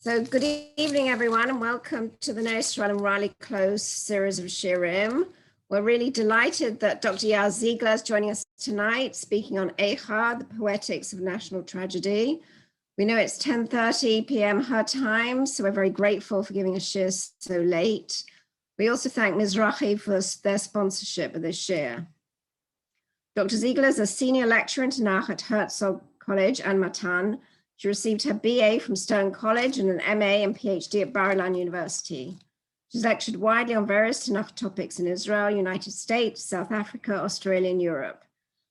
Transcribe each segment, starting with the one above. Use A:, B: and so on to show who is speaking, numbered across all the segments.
A: So good evening, everyone, and welcome to the Yerushalayim Riley Close series of Shiurim. We're really delighted that Dr. Yael Ziegler is joining us tonight, speaking on Eicha, the Poetics of National Tragedy. We know it's 10:30 p.m. her time, so we're very grateful for giving a shir so late. We also thank Mizrahi for their sponsorship of this shir. Dr. Ziegler is a senior lecturer in Tanakh at Herzog College and Matan. She received her BA from Stone College and an MA and PhD at Bar-Ilan University. She's lectured widely on various Tanakh topics in Israel, United States, South Africa, Australia, and Europe.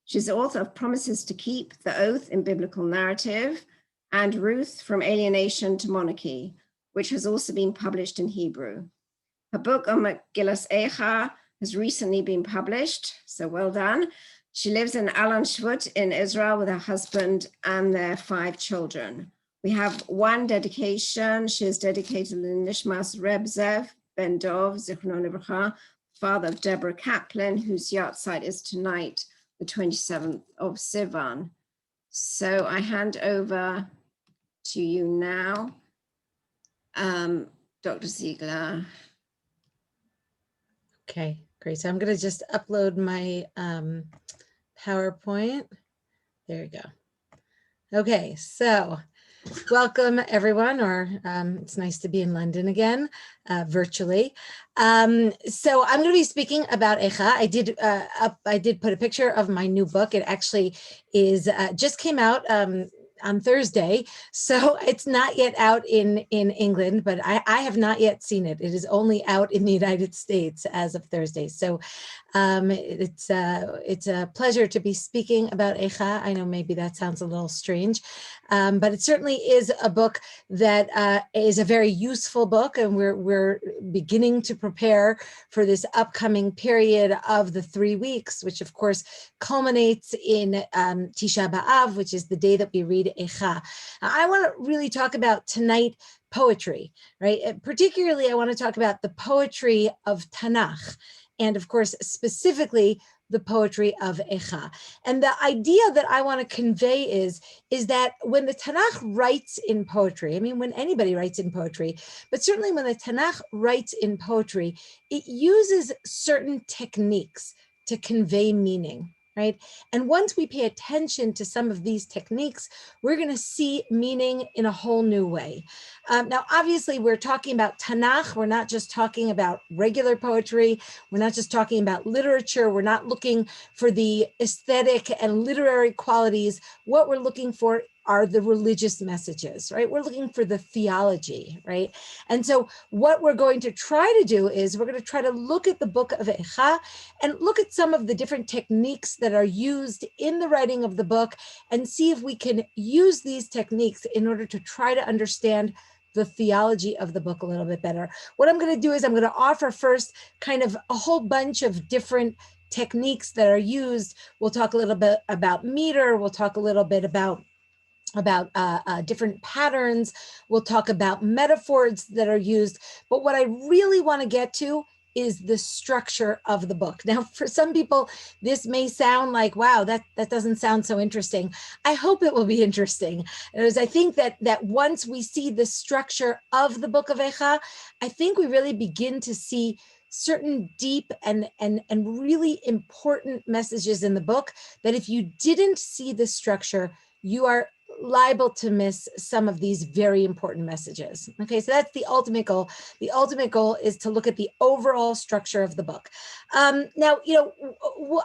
A: She's the author of Promises to Keep, The Oath in Biblical Narrative, and Ruth, From Alienation to Monarchy, which has also been published in Hebrew. Her book on Megillas Eicha has recently been published, so well done. She lives in Alon Shvut in Israel with her husband and their 5 children. We have one dedication. She is dedicated to Nishmas Reb Zev Ben Dov, Zichrono Livracha, father of Deborah Kaplan, whose yahrzeit is tonight, the 27th of Sivan. So I hand over to you now, Dr. Ziegler.
B: Okay, great. So I'm going to just upload my PowerPoint. There you go. Okay, so welcome everyone, or it's nice to be in London again, virtually. So I'm going to be speaking about Eicha. I did put a picture of my new book. It actually is just came out on Thursday, so it's not yet out in England, but I have not yet seen it. It is only out in the United States as of Thursday. So it's a pleasure to be speaking about Eicha. I know maybe that sounds a little strange, but it certainly is a book that is a very useful book, and we're beginning to prepare for this upcoming period of the 3 weeks, which of course culminates in Tisha B'Av, which is the day that we read Eicha. I want to really talk about tonight poetry, right? Particularly, I want to talk about the poetry of Tanakh, and of course, specifically the poetry of Eicha. And the idea that I want to convey is that when the Tanakh writes in poetry, I mean, when anybody writes in poetry, but certainly when the Tanakh writes in poetry, it uses certain techniques to convey meaning. Right? And once we pay attention to some of these techniques, we're going to see meaning in a whole new way. Now, obviously, we're talking about Tanakh. We're not just talking about regular poetry. We're not just talking about literature. We're not looking for the aesthetic and literary qualities. What we're looking for are the religious messages, right? We're looking for the theology, right? And so what we're going to try to do is we're going to try to look at the book of Eicha and look at some of the different techniques that are used in the writing of the book and see if we can use these techniques in order to try to understand the theology of the book a little bit better. What I'm going to do is I'm going to offer first kind of a whole bunch of different techniques that are used. We'll talk a little bit about meter. We'll talk a little bit about different patterns. We'll talk about metaphors that are used. But what I really want to get to is the structure of the book. Now, for some people, this may sound like, wow, that doesn't sound so interesting. I hope it will be interesting. Because I think that once we see the structure of the book of Eicha, I think we really begin to see certain deep and really important messages in the book that if you didn't see the structure, you are liable to miss some of these very important messages. Okay, so that's the ultimate goal. The ultimate goal is to look at the overall structure of the book. Now,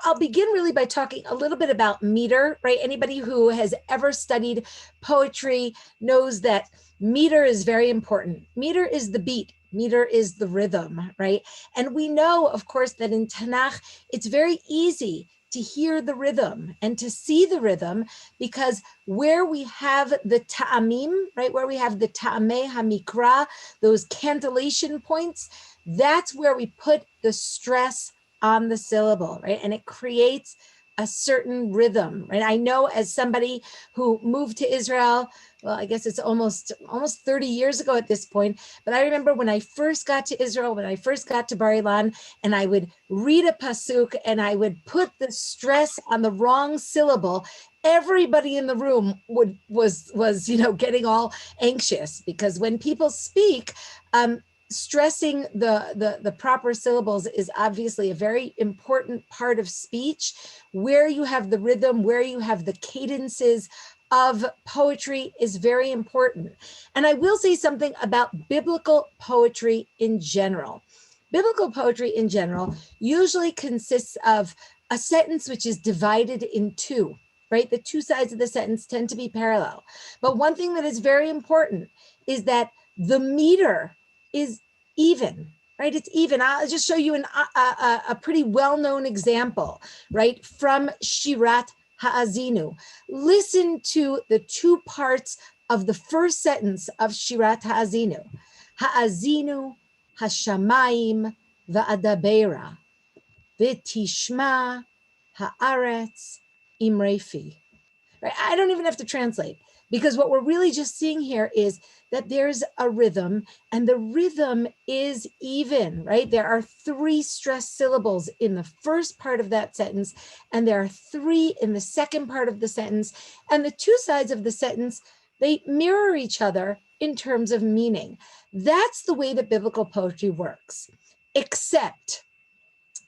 B: I'll begin really by talking a little bit about meter, right? Anybody who has ever studied poetry knows that meter is very important. Meter is the beat. Meter is the rhythm, right? And we know, of course, that in Tanakh, it's very easy to hear the rhythm and to see the rhythm, because where we have the ta'amim, right, where we have the ta'amei hamikra, those cantillation points, that's where we put the stress on the syllable, right? And it creates a certain rhythm, right? I know as somebody who moved to Israel, well, I guess it's almost 30 years ago at this point, but I remember when I first got to Israel, when I first got to Bar-Ilan, and I would read a pasuk and I would put the stress on the wrong syllable, everybody in the room was getting all anxious, because when people speak, stressing the proper syllables is obviously a very important part of speech. Where you have the rhythm, where you have the cadences of poetry is very important. And I will say something about biblical poetry in general. Biblical poetry in general usually consists of a sentence which is divided in two, right? The two sides of the sentence tend to be parallel. But one thing that is very important is that the meter is even, right? It's even. I'll just show you a pretty well-known example, right? From Shirat Ha'azinu. Listen to the two parts of the first sentence of Shirat Ha'azinu. Ha'azinu Hashamayim Va'adabera V'tishma Ha'aretz Imrefi. Right? I don't even have to translate, because what we're really just seeing here is that there's a rhythm, and the rhythm is even, right? There are 3 stressed syllables in the first part of that sentence, and there are 3 in the second part of the sentence, and the two sides of the sentence, they mirror each other in terms of meaning. That's the way that biblical poetry works, except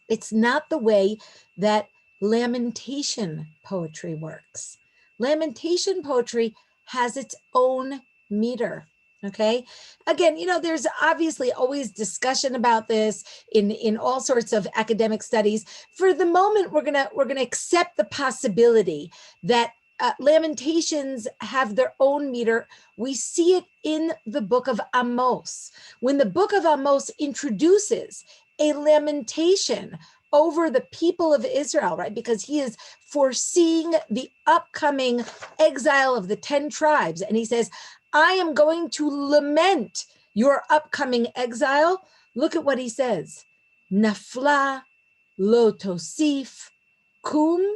B: it's not the way that lamentation poetry works. Lamentation poetry has its own meter, okay? Again, there's obviously always discussion about this in all sorts of academic studies. For the moment, we're gonna accept the possibility that lamentations have their own meter. We see it in the book of Amos. When the book of Amos introduces a lamentation over the people of Israel, right? Because he is foreseeing the upcoming exile of the 10 tribes. And he says, I am going to lament your upcoming exile. Look at what he says. Nafla lo tosif kum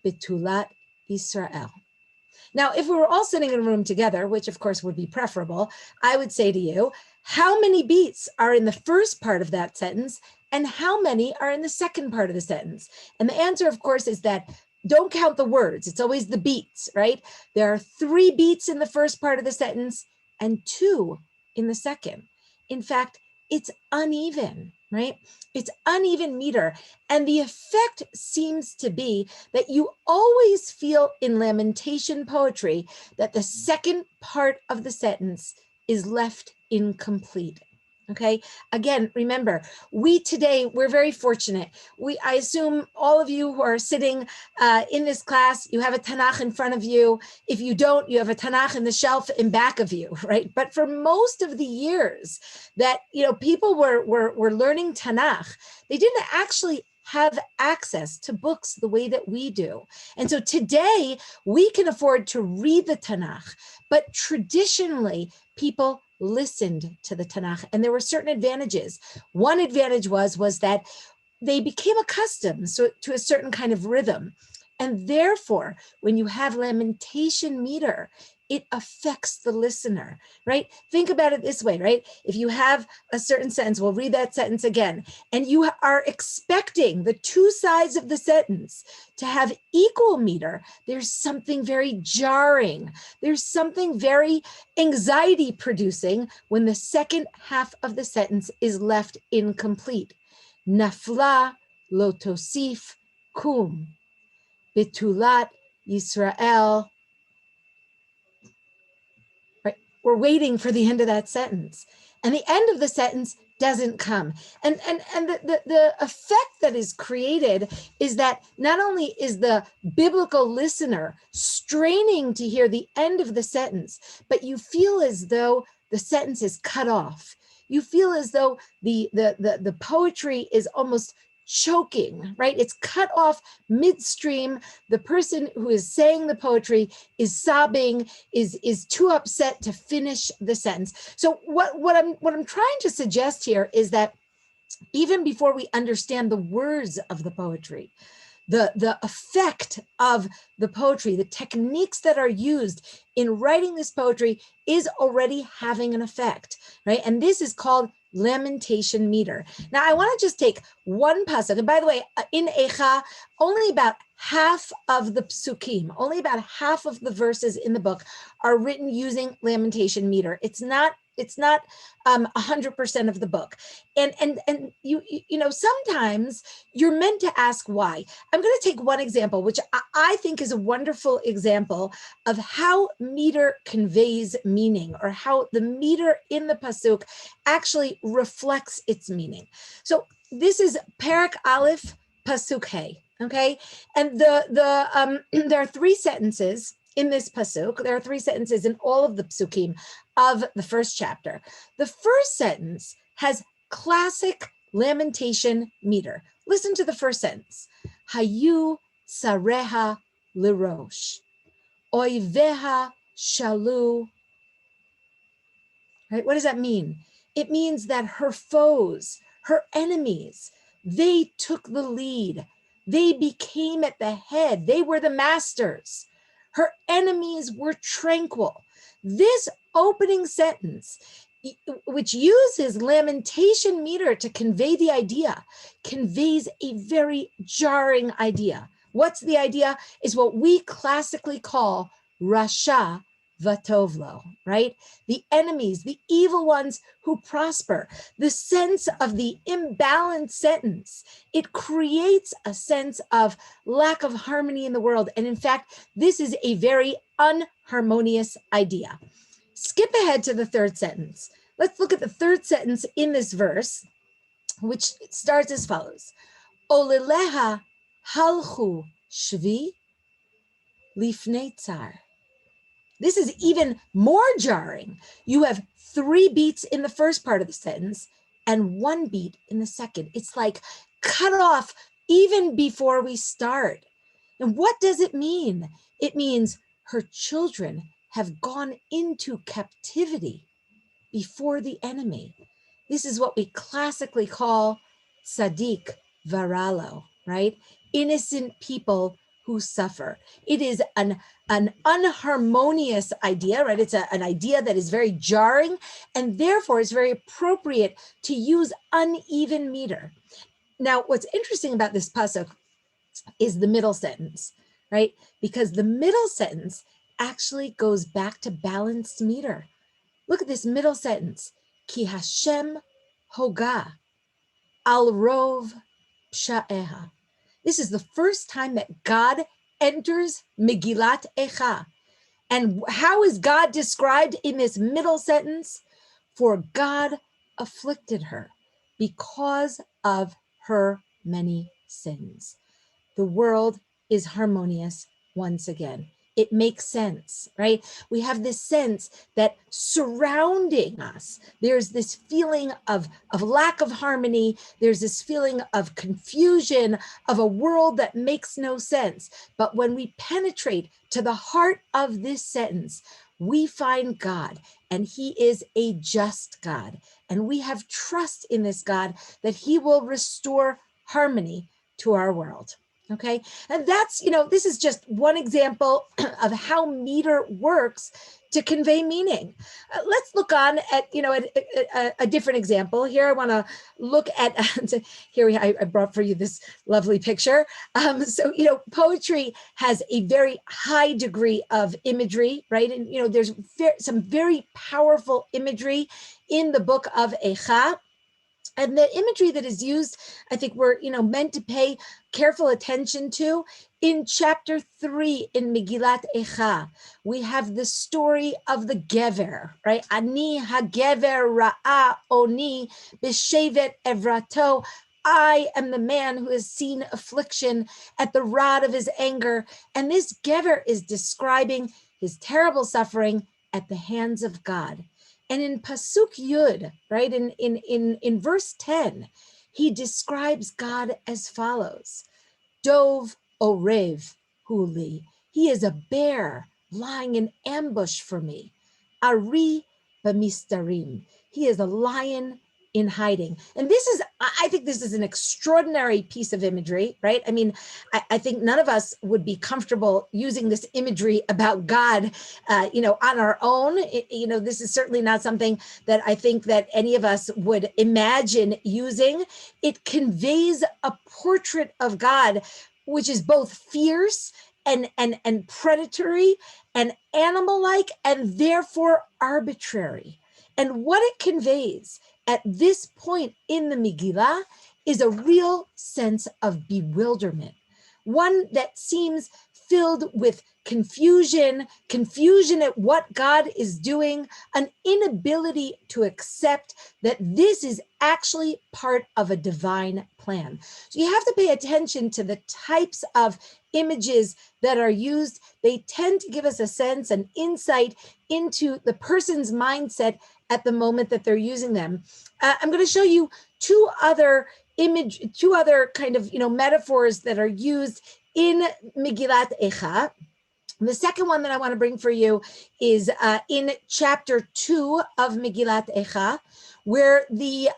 B: bitulat Israel. Now, if we were all sitting in a room together, which of course would be preferable, I would say to you, how many beats are in the first part of that sentence and how many are in the second part of the sentence? And the answer, of course, is that don't count the words. It's always the beats, right? There are 3 beats in the first part of the sentence and 2 in the second. In fact, it's uneven, right? It's uneven meter. And the effect seems to be that you always feel in lamentation poetry that the second part of the sentence is left incomplete. Okay. Again, remember, we're very fortunate. I assume all of you who are sitting in this class, you have a Tanakh in front of you. If you don't, you have a Tanakh in the shelf in back of you, right? But for most of the years that, people were learning Tanakh, they didn't actually have access to books the way that we do. And so today we can afford to read the Tanakh, but traditionally people listened to the Tanakh, and there were certain advantages. One advantage was that they became accustomed to a certain kind of rhythm. And therefore, when you have lamentation meter, it affects the listener, right? Think about it this way, right? If you have a certain sentence, we'll read that sentence again, and you are expecting the two sides of the sentence to have equal meter, there's something very jarring. There's something very anxiety producing when the second half of the sentence is left incomplete. Nafla lo tosif kum bitulat Yisrael. We're waiting for the end of that sentence, and the end of the sentence doesn't come. And the effect that is created is that not only is the biblical listener straining to hear the end of the sentence, but you feel as though the sentence is cut off. You feel as though the poetry is almost choking, right? It's cut off midstream. The person who is saying the poetry is sobbing, is too upset to finish the sentence. So what I'm trying to suggest here is that even before we understand the words of the poetry, the effect of the poetry, the techniques that are used in writing this poetry is already having an effect, right? And this is called Lamentation Meter. Now, I want to just take one pasuk. And by the way, in Eicha, only about half of the psukim, only about half of the verses in the book are written using Lamentation Meter. It's not 100% of the book. And you know, sometimes you're meant to ask why. I'm going to take one example, which I think is a wonderful example of how meter conveys meaning, or how the meter in the pasuk actually reflects its meaning. So this is Parak Aleph, Pasuk Hey, okay? And there are three sentences in this pasuk. There are three sentences in all of the psukim of the first chapter. The first sentence has classic lamentation meter. Listen to the first sentence. Hayu tsareha lirosh, oiveha shalu. Right? What does that mean? It means that her foes, her enemies, they took the lead. They became at the head. They were the masters. Her enemies were tranquil. This opening sentence, which uses lamentation meter to convey the idea, conveys a very jarring idea. What's the idea? Is what we classically call Rasha Vatovlo, right? The enemies, the evil ones who prosper. The sense of the imbalanced sentence, it creates a sense of lack of harmony in the world. And in fact, this is a very unharmonious idea. Skip ahead to the third sentence. Let's look at the third sentence in this verse, which starts as follows. Olileha halchu shvi lifnei tsar. This is even more jarring. You have 3 beats in the first part of the sentence and 1 beat in the second. It's like cut off even before we start. And what does it mean? It means her children have gone into captivity before the enemy. This is what we classically call tzaddik varalo, right? Innocent people who suffer. It is an unharmonious idea, right? It's an idea that is very jarring, and therefore is very appropriate to use uneven meter. Now, what's interesting about this pasuk is the middle sentence, right? Because the middle sentence actually goes back to balanced meter. Look at this middle sentence. Ki Hashem hoga al rov psha'eha. This is the first time that God enters Megillat Eicha. And how is God described in this middle sentence? For God afflicted her because of her many sins. The world is harmonious once again. It makes sense, right? We have this sense that surrounding us, there's this feeling of lack of harmony. There's this feeling of confusion, of a world that makes no sense. But when we penetrate to the heart of this sentence, we find God, and he is a just God. And we have trust in this God that he will restore harmony to our world. Okay, and that's, you know, this is just one example of how meter works to convey meaning. Let's look on at, you know, a different example. Here I want to look at, I brought for you this lovely picture. So, you know, poetry has a very high degree of imagery, right? And, you know, there's some very powerful imagery in the book of Eicha. And the imagery that is used, I think we're, you know, meant to pay careful attention to. In chapter 3 in Megillat Eicha, we have the story of the Gever, right? Ani hagever ra'a oni b'shevet evrato. I am the man who has seen affliction at the rod of his anger. And this Gever is describing his terrible suffering at the hands of God. And in Pasuk Yud, right, in verse 10, he describes God as follows. Dov orev huli. He is a bear lying in ambush for me. Ari b'mistarim. He is a lion in hiding. And this is, I think this is an extraordinary piece of imagery, right? I mean, I think none of us would be comfortable using this imagery about God, on our own. This is certainly not something that I think that any of us would imagine using. It conveys a portrait of God, which is both fierce and predatory and animal-like and therefore arbitrary. And what it conveys at this point in the Megillah is a real sense of bewilderment, one that seems filled with confusion at what God is doing, an inability to accept that this is actually part of a divine plan. So you have to pay attention to the types of images that are used. They tend to give us a sense, an insight into the person's mindset at the moment that they're using them. I'm going to show you two other kind of metaphors that are used in Megillat Eicha. The second one that I want to bring for you is in chapter 2 of Megillat Eicha, where the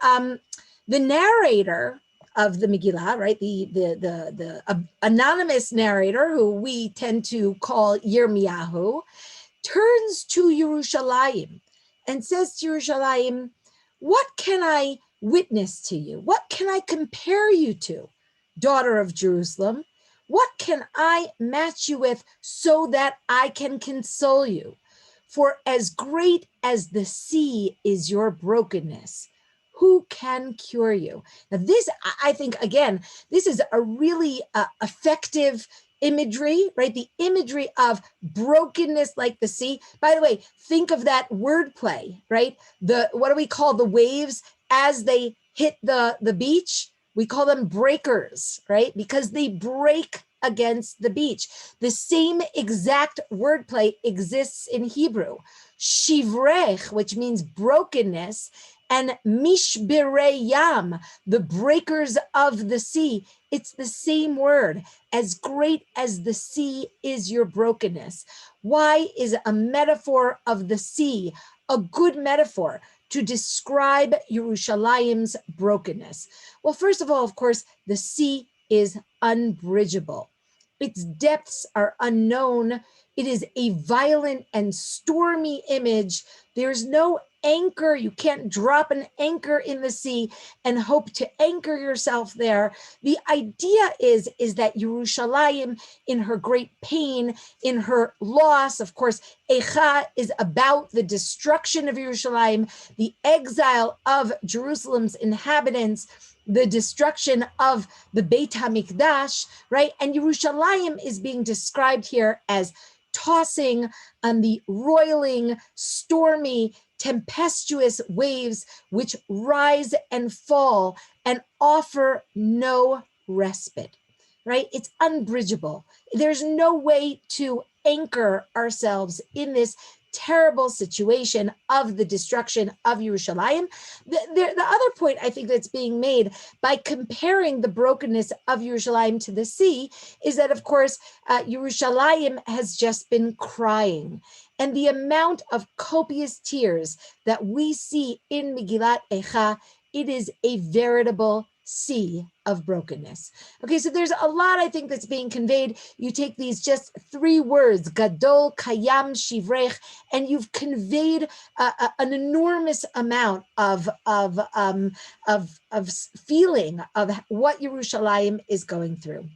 B: narrator of the Megillah, right, the anonymous narrator, who we tend to call Yirmiyahu, turns to Yerushalayim and says to Yerushalayim, "What can I witness to you? What can I compare you to, daughter of Jerusalem? What can I match you with so that I can console you? For as great as the sea is your brokenness, who can cure you?" Now this, I think, again, this is a really effective imagery, right? The imagery of brokenness like the sea. By the way, think of that wordplay, right? What do we call the waves as they hit the beach? We call them breakers, right? Because they break against the beach. The same exact wordplay exists in Hebrew. Shivrech, which means brokenness, and mishbirei yam, the breakers of the sea. It's the same word. As great as the sea is your brokenness. Why is a metaphor of the sea a good metaphor to describe Yerushalayim's brokenness? Well, first of all, of course, the sea is unbridgeable. Its depths are unknown. It is a violent and stormy image. There's no anchor. You can't drop an anchor in the sea and hope to anchor yourself there. The idea is that Yerushalayim, in her great pain, in her loss, of course, Eicha is about the destruction of Yerushalayim, the exile of Jerusalem's inhabitants, the destruction of the Beit HaMikdash, right? And Yerushalayim is being described here as tossing on the roiling, stormy, tempestuous waves which rise and fall and offer no respite, right? It's unbridgeable. There's no way to anchor ourselves in this terrible situation of the destruction of Yerushalayim. The other point I think that's being made by comparing the brokenness of Yerushalayim to the sea is that, of course, Yerushalayim has just been crying. And the amount of copious tears that we see in Megillat Eicha, it is a veritable sea of brokenness. Okay, so there's a lot, I think, that's being conveyed. You take these just three words, gadol, kayam, shivrech, and you've conveyed an enormous amount of feeling of what Yerushalayim is going through.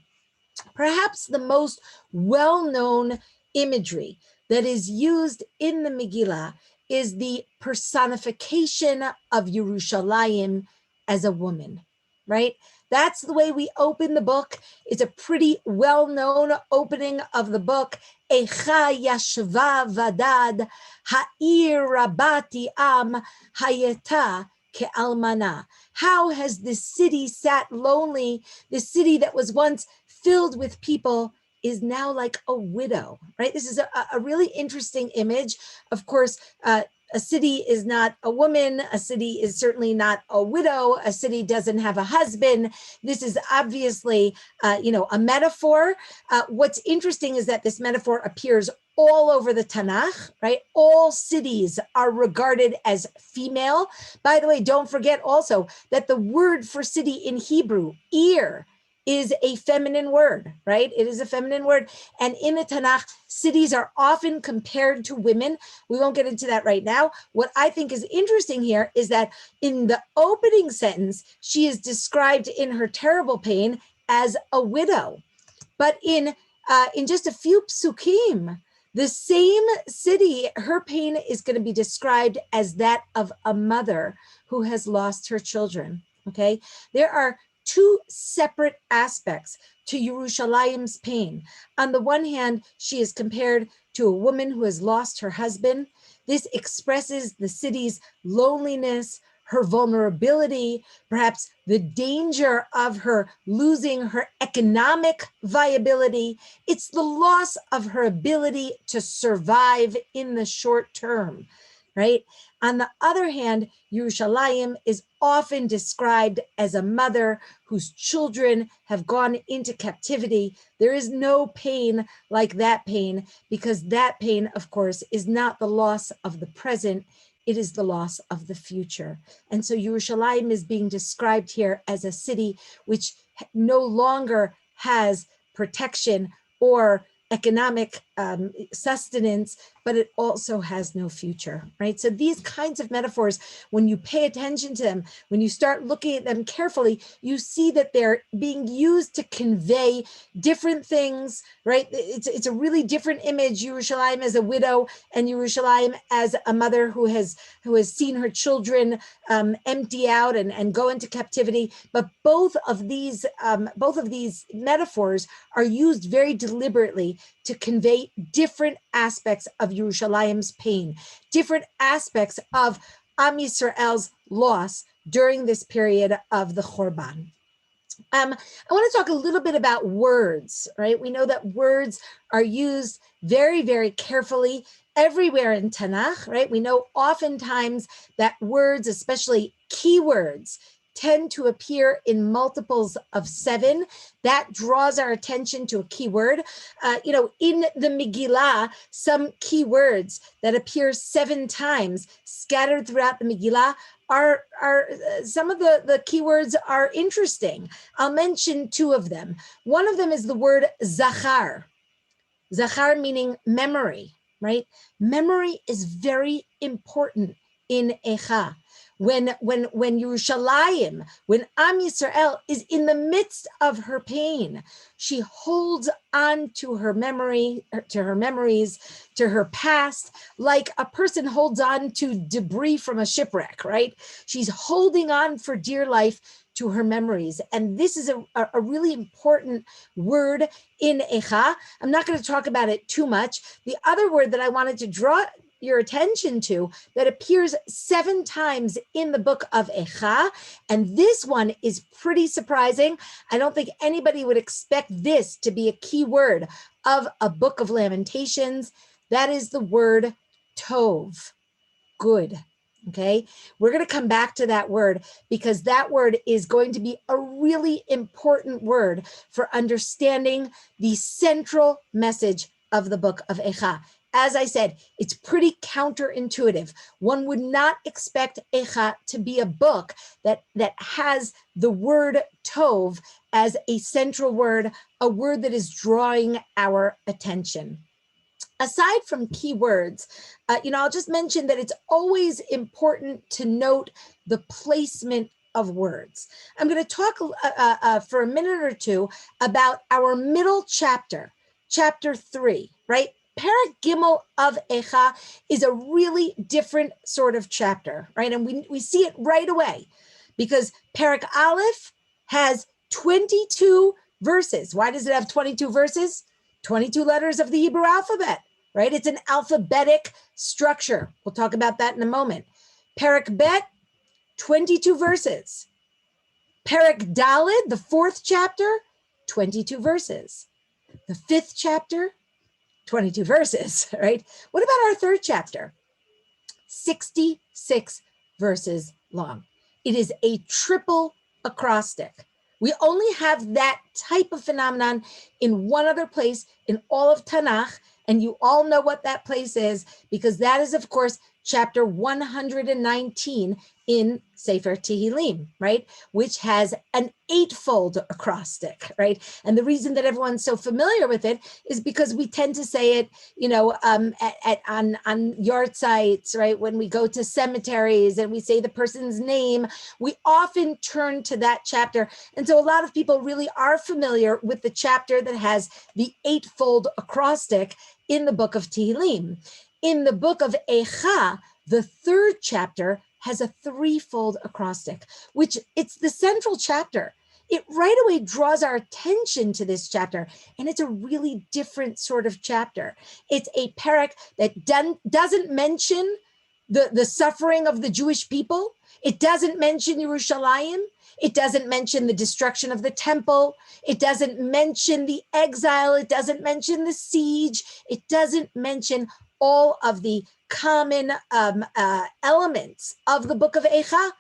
B: Perhaps the most well-known imagery that is used in the Megillah is the personification of Yerushalayim as a woman, right? That's the way we open the book. It's a pretty well-known opening of the book. Eicha yashva vadad, ha'ir rabati am, hayeta ke'almana. How has this city sat lonely? This city that was once filled with people is now like a widow, right? This is a really interesting image. Of course, a city is not a woman. A city is certainly not a widow. A city doesn't have a husband. This is obviously, a metaphor. What's interesting is that this metaphor appears all over the Tanakh, right? All cities are regarded as female. By the way, don't forget also that the word for city in Hebrew, Ir, is a feminine word, right? It is a feminine word. And in the Tanakh, cities are often compared to women. We won't get into that right now. What I think is interesting here is that in the opening sentence, she is described in her terrible pain as a widow. But in just a few psukim, the same city, her pain is going to be described as that of a mother who has lost her children, okay? There are two separate aspects to Yerushalayim's pain. On the one hand, she is compared to a woman who has lost her husband. This expresses the city's loneliness, her vulnerability, perhaps the danger of her losing her economic viability. It's the loss of her ability to survive in the short term, right? On the other hand, Yerushalayim is often described as a mother whose children have gone into captivity. There is no pain like that pain, because that pain, of course, is not the loss of the present, it is the loss of the future. And so Yerushalayim is being described here as a city which no longer has protection or economic sustenance, but it also has no future, right? So these kinds of metaphors, when you pay attention to them, when you start looking at them carefully, you see that they're being used to convey different things, right? It's a really different image, Yerushalayim as a widow and Yerushalayim as a mother who has seen her children empty out and go into captivity. But both of these metaphors are used very deliberately to convey different aspects of Yerushalayim's pain, different aspects of Am Yisrael's loss during this period of the Chorban. I want to talk a little bit about words, right? We know that words are used very, very carefully everywhere in Tanakh, right? We know oftentimes that words, especially keywords, tend to appear in multiples of 7. That draws our attention to a keyword. In the Megillah, some keywords that appear 7 times scattered throughout the Megillah are some of the keywords are interesting. I'll mention 2 of them. One of them is the word zachar. Zachar meaning memory, right? Memory is very important in Eicha. When Yerushalayim, when Am Yisrael is in the midst of her pain, she holds on to her memory, to her memories, to her past, like a person holds on to debris from a shipwreck, right? She's holding on for dear life to her memories. And this is a really important word in Eicha. I'm not going to talk about it too much. The other word that I wanted to draw your attention to that appears 7 times in the book of Eicha, and this one is pretty surprising. I don't think anybody would expect this to be a key word of a book of Lamentations. That is the word tov, good. Okay, we're going to come back to that word because that word is going to be a really important word for understanding the central message of the book of Eicha. As I said, it's pretty counterintuitive. One would not expect Eicha to be a book that has the word tov as a central word, a word that is drawing our attention. Aside from keywords, I'll just mention that it's always important to note the placement of words. I'm going to talk for a minute or two about our middle chapter, chapter 3, right? Perek Gimel of Eicha is a really different sort of chapter, right? And we see it right away because Perek Aleph has 22 verses. Why does it have 22 verses? 22 letters of the Hebrew alphabet, right? It's an alphabetic structure. We'll talk about that in a moment. Perek Bet, 22 verses. Perek Daled, the 4th chapter, 22 verses. The 5th chapter, 22 verses, right? What about our 3rd chapter? 66 verses long. It is a triple acrostic. We only have that type of phenomenon in one other place in all of Tanakh, And you all know what that place is, because that is, of course, chapter 119 in Sefer Tehillim, right? Which has an eightfold acrostic, right? And the reason that everyone's so familiar with it is because we tend to say it, on yard sites, right? When we go to cemeteries and we say the person's name, we often turn to that chapter. And so a lot of people really are familiar with the chapter that has the eightfold acrostic in the book of Tehillim. In the book of Eicha, the third chapter has a threefold acrostic, which it's the central chapter. It right away draws our attention to this chapter, and it's a really different sort of chapter. It's a parak that doesn't mention the suffering of the Jewish people. It doesn't mention Yerushalayim. It doesn't mention the destruction of the temple. It doesn't mention the exile. It doesn't mention the siege. It doesn't mention all of the common elements of the book of Eicha.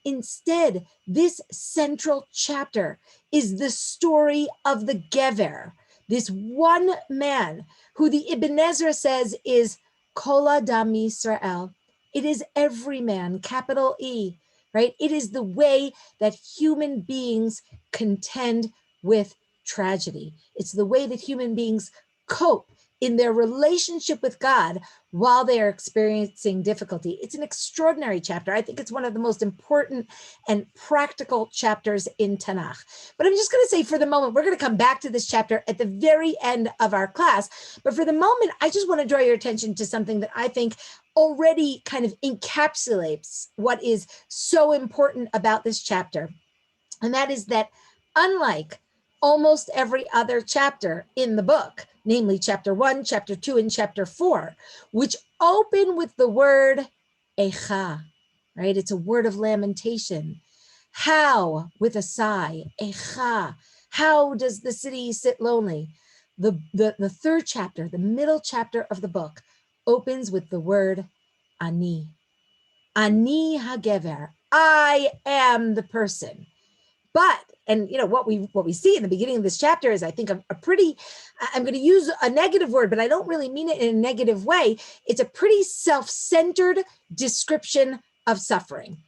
B: Instead, this central chapter is the story of the Gever, this one man who the Ibn Ezra says is Kol Adam Yisrael. It is every man, capital E, right? It is the way that human beings contend with tragedy. It's the way that human beings cope in their relationship with God while they are experiencing difficulty. It's an extraordinary chapter. I think it's one of the most important and practical chapters in Tanakh. But I'm just going to say for the moment, we're going to come back to this chapter at the very end of our class. But for the moment, I just want to draw your attention to something that I think already kind of encapsulates what is so important about this chapter. And that is that unlike almost every other chapter in the book, namely chapter 1, chapter 2, and chapter 4, which open with the word Eicha, right? It's a word of lamentation. How, with a sigh, Eicha, how does the city sit lonely? The third chapter, the middle chapter of the book, opens with the word Ani. Ani hagever, I am the person. But, and what we see in the beginning of this chapter is, I think, a pretty, I'm going to use a negative word, but I don't really mean it in a negative way. It's a pretty self-centered description of suffering.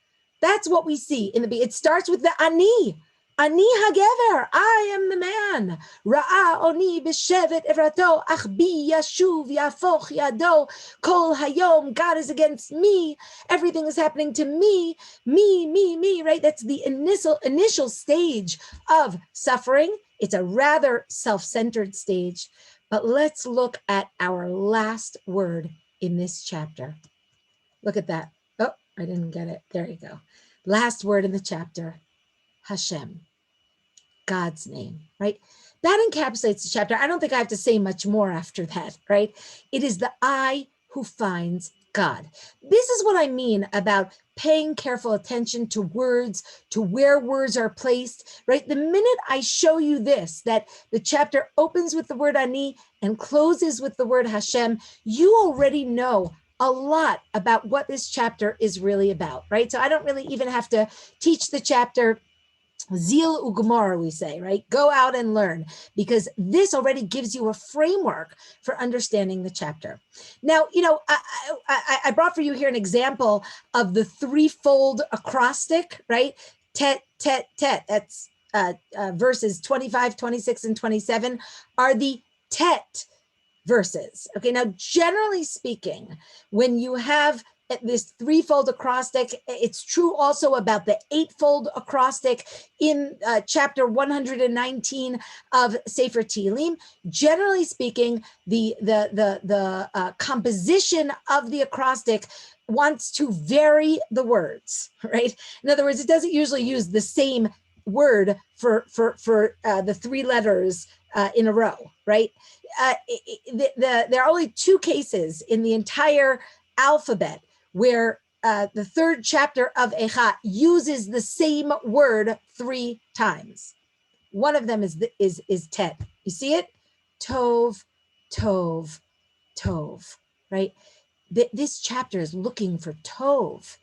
B: That's what we see in the, it starts with the Ani. Ani hagever, I am the man. Ra'a oni b'shevet evrato, ach bi yashuv yafoch yado, kol hayom, God is against me. Everything is happening to me, right? That's the initial stage of suffering. It's a rather self-centered stage. But let's look at our last word in this chapter. Look at that. Oh, I didn't get it. There you go. Last word in the chapter. Hashem, God's name, right? That encapsulates the chapter. I don't think I have to say much more after that, right? It is the I who finds God. This is what I mean about paying careful attention to words, to where words are placed, right? The minute I show you this, that the chapter opens with the word Ani and closes with the word Hashem, you already know a lot about what this chapter is really about, right? So I don't really even have to teach the chapter Zeal Ugmar, we say, right? Go out and learn, because this already gives you a framework for understanding the chapter. Now, I brought for you here an example of the threefold acrostic, right? Tet, tet, tet. That's verses 25, 26, and 27 are the tet verses. Okay, now generally speaking, when you have this threefold acrostic, it's true also about the eightfold acrostic in chapter 119 of Sefer Tehillim. Generally speaking, the composition of the acrostic wants to vary the words, right? In other words, it doesn't usually use the same word for the three letters in a row, right? There are only two cases in the entire alphabet where the third chapter of Eicha uses the same word 3 times. One of them is tet. You see it? Tov, tov, tov, right? This chapter is looking for tov.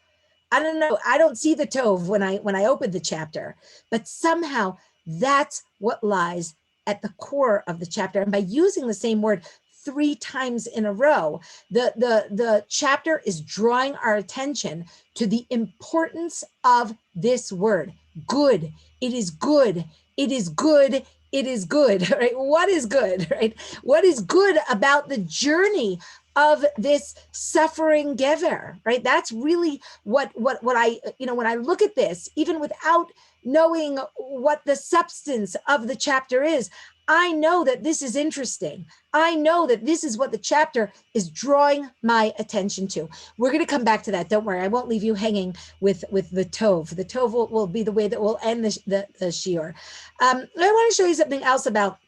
B: I don't know. I don't see the tov when I open the chapter, but somehow that's what lies at the core of the chapter. And by using the same word 3 times in a row, the chapter is drawing our attention to the importance of this word, good. It is good. It is good. It is good, right? What is good, right? What is good about the journey of this suffering gever, right? That's really what I, when I look at this, even without knowing what the substance of the chapter is, I know that this is interesting. I know that this is what the chapter is drawing my attention to. We're going to come back to that. Don't worry. I won't leave you hanging with the Tov. The Tov will be the way that we'll end the shiur. I want to show you something else about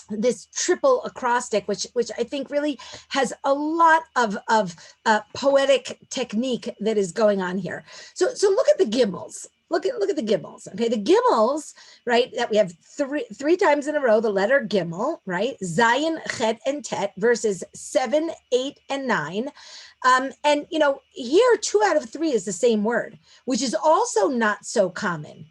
B: this triple acrostic, which I think really has a lot of poetic technique that is going on here. So look at the gimels. Look at the gimels. Okay, the gimels, right? That we have three times in a row, the letter gimel, right? Zayin, Chet, and Tet, verses 7, 8, and 9. And here 2 out of 3 is the same word, which is also not so common.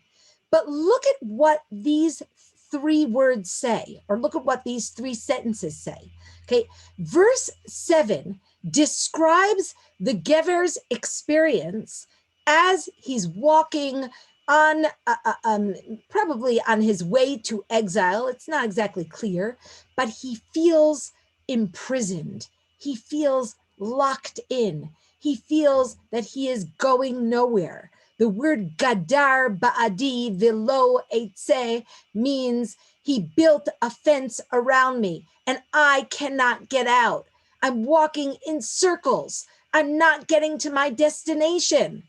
B: But look at what these 3 words say, or look at what these 3 sentences say. Okay, verse 7 describes the Gever's experience as he's walking on, probably on his way to exile. It's not exactly clear, but he feels imprisoned. He feels locked in. He feels that he is going nowhere. The word gadar ba'adi velo eitze means he built a fence around me and I cannot get out. I'm walking in circles. I'm not getting to my destination.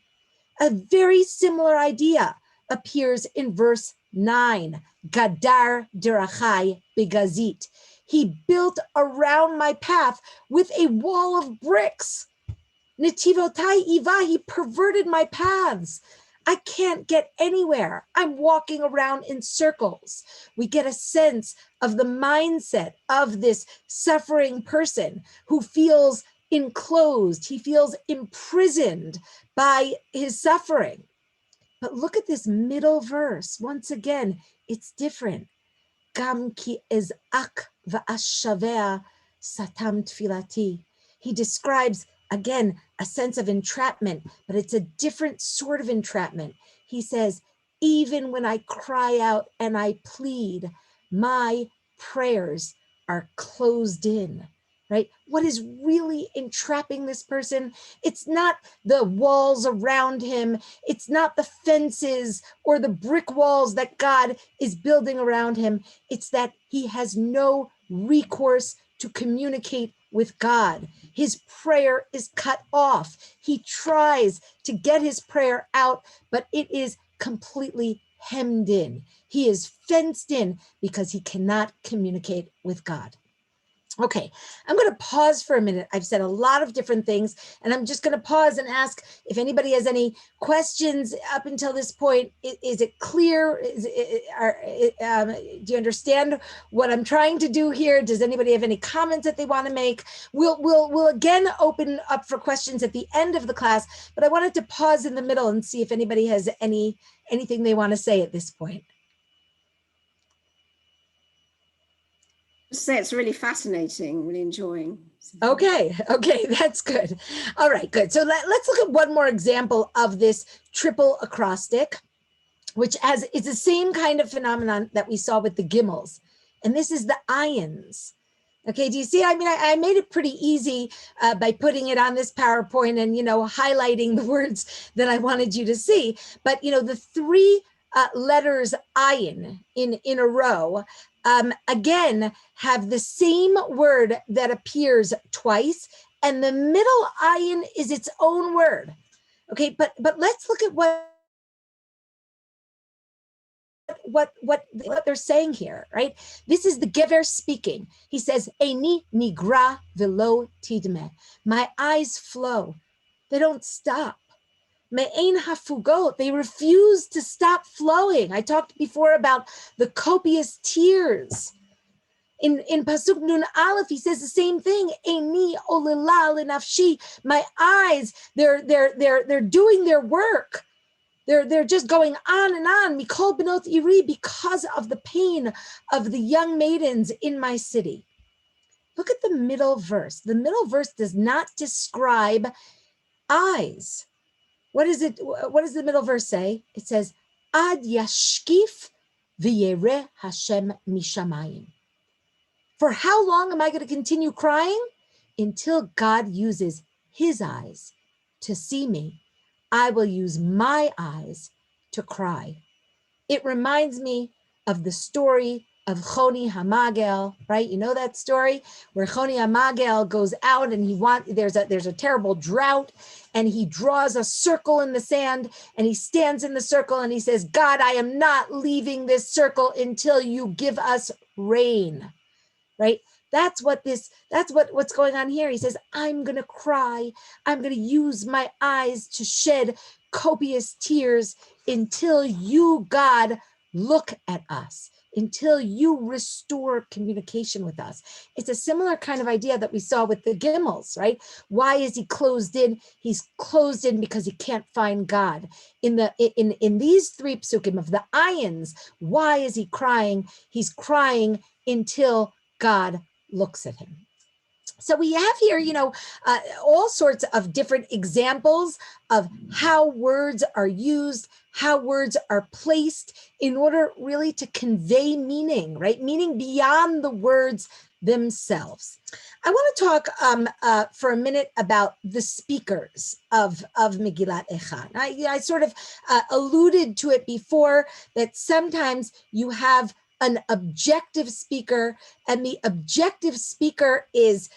B: A very similar idea appears in verse 9. Gadar derachai begazit. He built around my path with a wall of bricks. Netivotai iva, he perverted my paths. I can't get anywhere. I'm walking around in circles. We get a sense of the mindset of this suffering person who feels enclosed. He feels imprisoned by his suffering. But look at this middle verse. Once again, it's different. Gam ki ezak va'ashavea satam tfilati. He describes, again, a sense of entrapment, but it's a different sort of entrapment. He says, even when I cry out and I plead, my prayers are closed in, right? What is really entrapping this person? It's not the walls around him. It's not the fences or the brick walls that God is building around him. It's that he has no recourse to communicate with God. His prayer is cut off. He tries to get his prayer out, but it is completely hemmed in. He is fenced in because he cannot communicate with God. Okay, I'm going to pause for a minute. I've said a lot of different things, and I'm just going to pause and ask if anybody has any questions up until this point. Is it clear? Do you understand what I'm trying to do here? Does anybody have any comments that they want to make? We'll again open up for questions at the end of the class, but I wanted to pause in the middle and see if anybody has anything they want to say at this point.
A: Say it's really fascinating, really enjoying.
B: Okay, that's good. All right, good. So let's look at one more example of this triple acrostic, which is the same kind of phenomenon that we saw with the gimels. And this is the ions. Okay, do you see? I mean, I made it pretty easy by putting it on this PowerPoint and, highlighting the words that I wanted you to see. But, the 3 letters ayin in a row, again, have the same word that appears twice, and the middle ayin is its own word. Okay, but let's look at what they're saying here, right? This is the Gever speaking. He says, Eini nigra velo tidme. My eyes flow. They don't stop. Me'ein hafugot. They refuse to stop flowing. I talked before about the copious tears. In Pasuk Nun Aleph, he says the same thing. Eini olila lenafshi. My eyes, they're doing their work. They're just going on and on. Mikol benot iri, because of the pain of the young maidens in my city. Look at the middle verse. The middle verse does not describe eyes. What is it? What does the middle verse say? It says, Ad yashkif v'yereh Hashem mishamayim. For how long am I going to continue crying? Until God uses his eyes to see me. I will use my eyes to cry. It reminds me of the story of Choni Hamagel, right? You know that story where Choni Hamagel goes out and there's a terrible drought, and he draws a circle in the sand, and he stands in the circle and he says, God, I am not leaving this circle until you give us rain, right? That's what's going on here. He says, I'm going to cry. I'm going to use my eyes to shed copious tears until you, God, look at us, until you restore communication with us. It's a similar kind of idea that we saw with the Gimels, right? Why is he closed in? He's closed in because he can't find God. In these three psukim of the ayins, why is he crying? He's crying until God looks at him. So we have here, all sorts of different examples of how words are used, how words are placed in order really to convey meaning, right? Meaning beyond the words themselves. I want to talk for a minute about the speakers of Megillat Eicha. I sort of alluded to it before, that sometimes you have an objective speaker, and the objective speaker is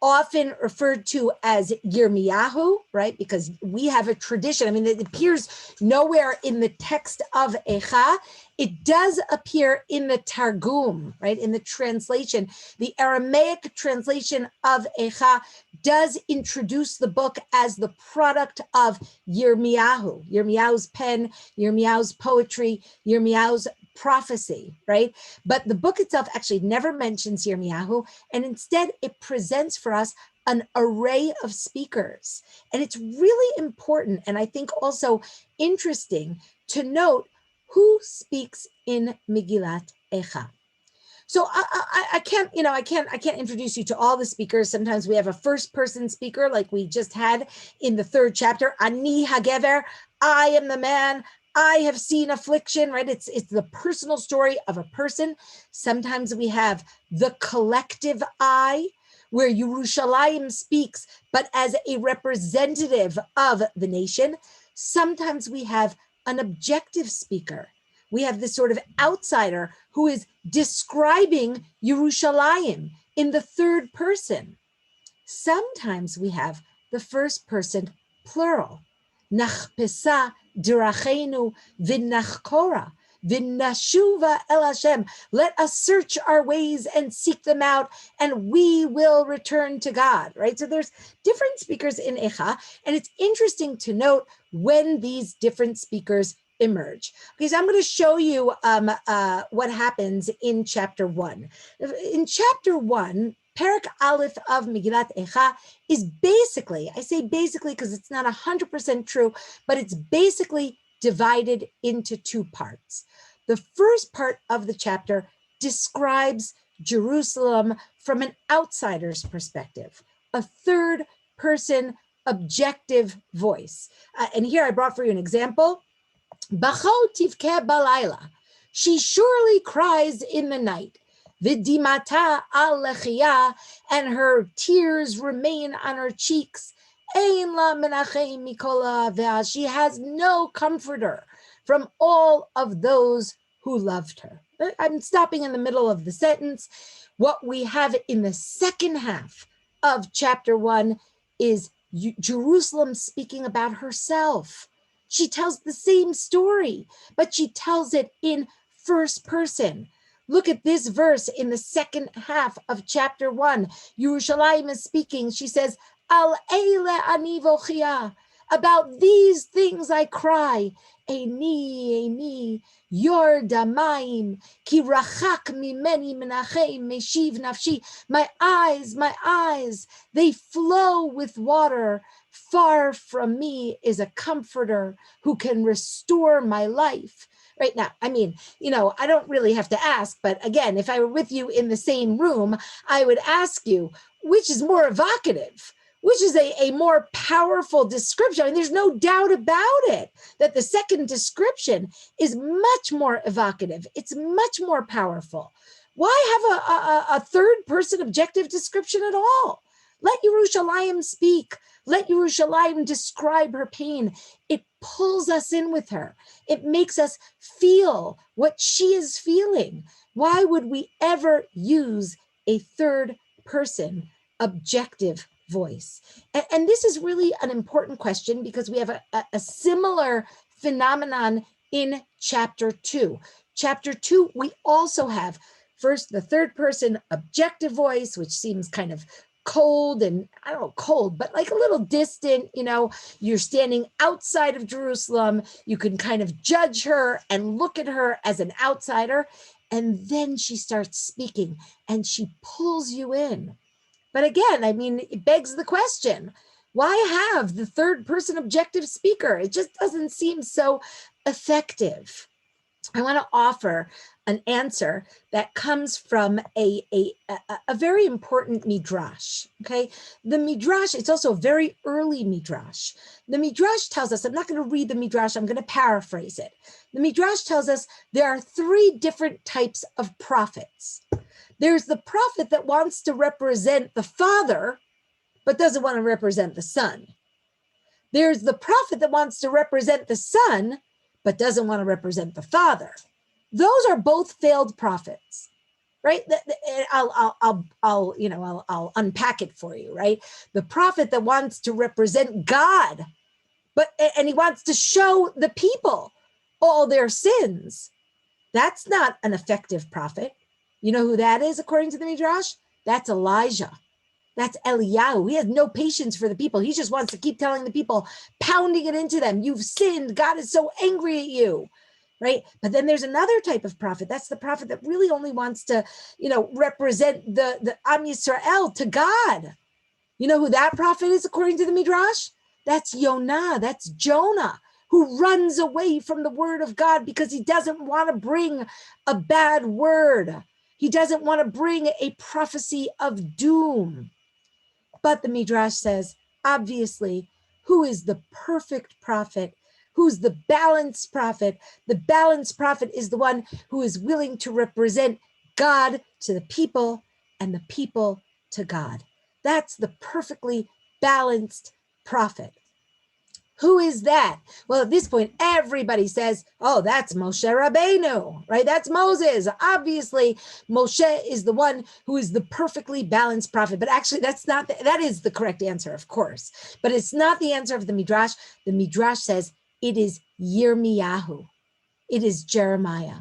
B: often referred to as Yirmiyahu, right? Because we have a tradition. I mean, it appears nowhere in the text of Eicha. It does appear in the Targum, right? In the translation. The Aramaic translation of Eicha does introduce the book as the product of Yirmiyahu, Yirmiyahu's pen, Yirmiyahu's poetry, Yirmiyahu's prophecy, right? But the book itself actually never mentions Yirmiyahu, and instead it presents for us an array of speakers. And it's really important, and I think also interesting, to note who speaks in Megillat Eicha. So I can't introduce you to all the speakers. Sometimes we have a first person speaker, like we just had in the third chapter, Ani Hagever, I am the man, I have seen affliction, right? It's the personal story of a person. Sometimes we have the collective I, where Yerushalayim speaks, but as a representative of the nation. Sometimes we have an objective speaker. We have this sort of outsider who is describing Yerushalayim in the third person. Sometimes we have the first person plural. Nachpesa dirachenu v'nachkora v'nashuva el Hashem. Let us search our ways and seek them out, and we will return to God, right? So there's different speakers in Eicha, and it's interesting to note when these different speakers emerge. Okay, so I'm going to show you what happens in chapter 1. In chapter 1, Perek Aleph of Megillat Eicha is basically, I say basically because it's not 100% true, but it's basically divided into two parts. The first part of the chapter describes Jerusalem from an outsider's perspective, a third person objective voice. And here I brought for you an example. Bacho tivke balayla. She surely cries in the night. V'dimata al lechia, and her tears remain on her cheeks. Ein la menachem mikola avea. She has no comforter from all of those who loved her. I'm stopping in the middle of the sentence. What we have in the second half of chapter 1 is Jerusalem speaking about herself. She tells the same story, but she tells it in first person. Look at this verse in the second half of chapter 1. Yerushalayim is speaking. She says, Al eile ani vochia. About these things I cry. Eini, yor damayim, ki rachak mimeni menachem meshiv nafshi. My eyes, they flow with water Far from me is a comforter who can restore my life. Right now, I mean, I don't really have to ask, but again, if I were with you in the same room, I would ask you, which is more evocative? Which is a more powerful description? I mean, there's no doubt about it that the second description is much more evocative. It's much more powerful. Why have a third person objective description at all? Let Yerushalayim speak. Let Yerushalayim describe her pain. It pulls us in with her. It makes us feel what she is feeling. Why would we ever use a third person objective voice? And this is really an important question because we have a similar phenomenon in chapter 2. Chapter 2, we also have first the third person objective voice, which seems kind of cold and I don't know, cold, but like a little distant, you're standing outside of Jerusalem. You can kind of judge her and look at her as an outsider. And then she starts speaking and she pulls you in. But again, I mean, it begs the question, why have the third person objective speaker? It just doesn't seem so effective. I want to offer an answer that comes from a very important midrash, okay? The midrash, it's also a very early midrash. The midrash tells us, I'm not going to read the midrash, I'm going to paraphrase it. The midrash tells us there are 3 different types of prophets. There's the prophet that wants to represent the father, but doesn't want to represent the son. There's the prophet that wants to represent the son, but doesn't want to represent the father. Those are both failed prophets, right? I'll unpack it for you, right? The prophet that wants to represent God, and he wants to show the people all their sins. That's not an effective prophet. You know who that is, according to the Midrash? That's Elijah. That's Eliyahu. He has no patience for the people. He just wants to keep telling the people, pounding it into them. You've sinned. God is so angry at you, right? But then there's another type of prophet. That's the prophet that really only wants to, represent the Am Yisrael to God. You know who that prophet is, according to the Midrash? That's Yonah. That's Jonah, who runs away from the word of God because he doesn't want to bring a bad word. He doesn't want to bring a prophecy of doom. But the Midrash says, obviously, who is the perfect prophet? Who's the balanced prophet? The balanced prophet is the one who is willing to represent God to the people and the people to God. That's the perfectly balanced prophet. Who is that? Well, at this point, everybody says, oh, that's Moshe Rabbeinu, right? That's Moses. Obviously, Moshe is the one who is the perfectly balanced prophet. But actually, that is the correct answer, of course. But it's not the answer of the Midrash. The Midrash says it is Yirmiyahu. It is Jeremiah.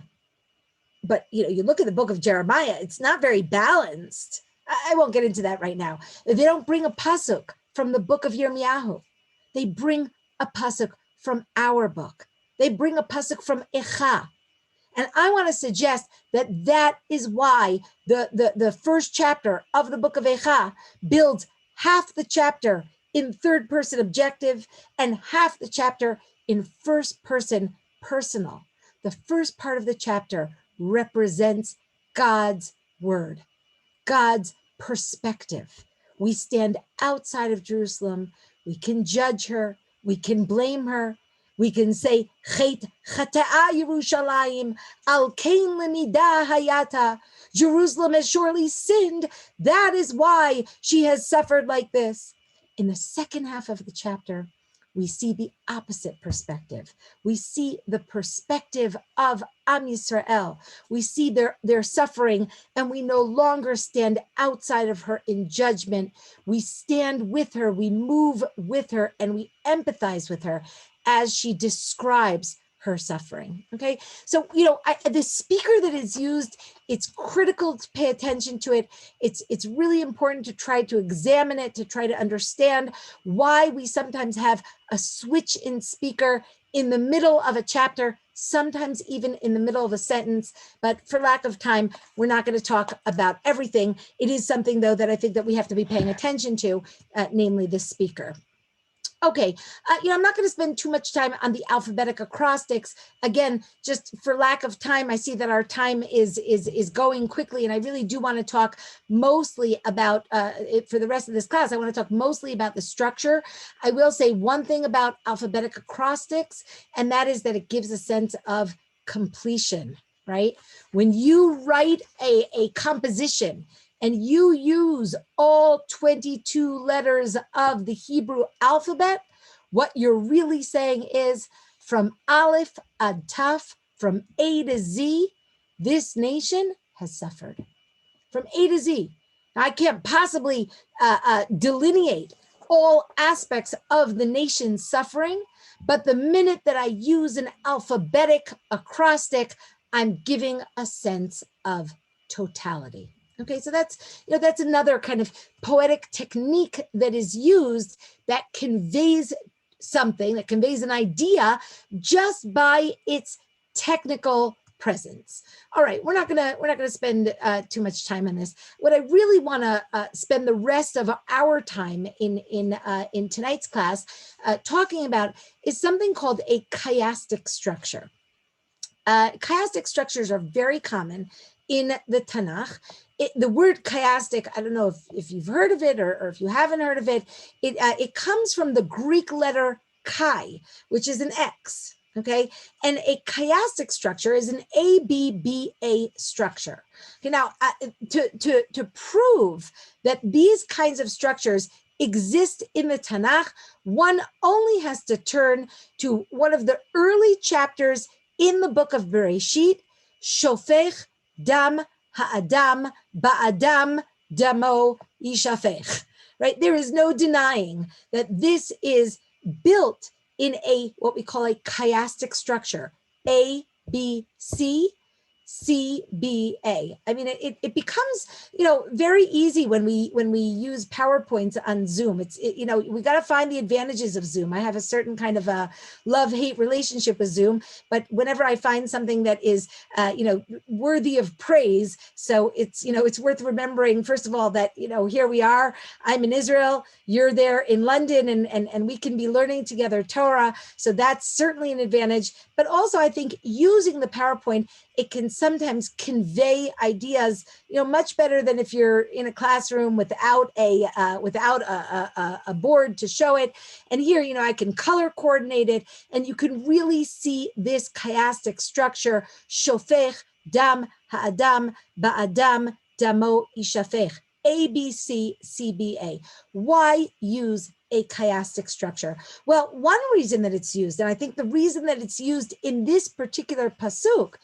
B: But, you look at the book of Jeremiah, it's not very balanced. I won't get into that right now. They don't bring a pasuk from the book of Yirmiyahu. They bring a pasuk from our book. They bring a pasuk from Eicha. And I want to suggest that is why the first chapter of the book of Eicha builds half the chapter in third person objective and half the chapter in first person personal. The first part of the chapter represents God's word, God's perspective. We stand outside of Jerusalem. We can judge her. We can blame her. We can say, Chet chata'a Yerushalayim, al kain lenida hayata. Jerusalem has surely sinned. That is why she has suffered like this. In the second half of the chapter, we see the opposite perspective. We see the perspective of Am Yisrael. We see their suffering, and we no longer stand outside of her in judgment. We stand with her, we move with her, and we empathize with her as she describes her suffering. Okay, so the speaker that is used, it's critical to pay attention to it. It's really important to try to examine it, to try to understand why we sometimes have a switch in speaker in the middle of a chapter, sometimes even in the middle of a sentence. But for lack of time, we're not going to talk about everything. It is something, though, that I think that we have to be paying attention to, namely the speaker. Okay, I'm not going to spend too much time on the alphabetic acrostics. Again, just for lack of time, I see that our time is going quickly, and I really do want to talk mostly about, for the rest of this class, I want to talk mostly about the structure. I will say one thing about alphabetic acrostics, and that is that it gives a sense of completion, right? When you write a composition, and you use all 22 letters of the Hebrew alphabet, what you're really saying is from Aleph ad Taf, from A to Z, this nation has suffered. From A to Z. Now, I can't possibly delineate all aspects of the nation's suffering, but the minute that I use an alphabetic acrostic, I'm giving a sense of totality. Okay, so that's another kind of poetic technique that is used that conveys something, that conveys an idea just by its technical presence. All right, we're not gonna spend too much time on this. What I really want to spend the rest of our time in tonight's class talking about is something called a chiastic structure. Chiastic structures are very common in the Tanakh. The word chiastic, I don't know if you've heard of it or if you haven't heard of it, it comes from the Greek letter chi, which is an X, okay? And a chiastic structure is an ABBA structure. Okay, now, to prove that these kinds of structures exist in the Tanakh, one only has to turn to one of the early chapters in the book of Bereshit, Shofech Dam Ha'adam Ba'adam Damo Yishafech, right? There is no denying that this is built in what we call a chiastic structure, A, B, C, C, B, A. I mean, it becomes, very easy when we use PowerPoints on Zoom. We got to find the advantages of Zoom. I have a certain kind of a love-hate relationship with Zoom, but whenever I find something that is, worthy of praise, so it's worth remembering, first of all, that, here we are, I'm in Israel, you're there in London, and we can be learning together Torah. So that's certainly an advantage. But also, I think using the PowerPoint, it can sometimes convey ideas, much better than if you're in a classroom without a board to show it. And here, I can color coordinate it, and you can really see this chiastic structure: shofech dam ha'adam ba'adam damo yishafech. A, B, C, C, B, A. Why use a chiastic structure? Well, one reason that it's used, and I think the reason that it's used in this particular pasuk,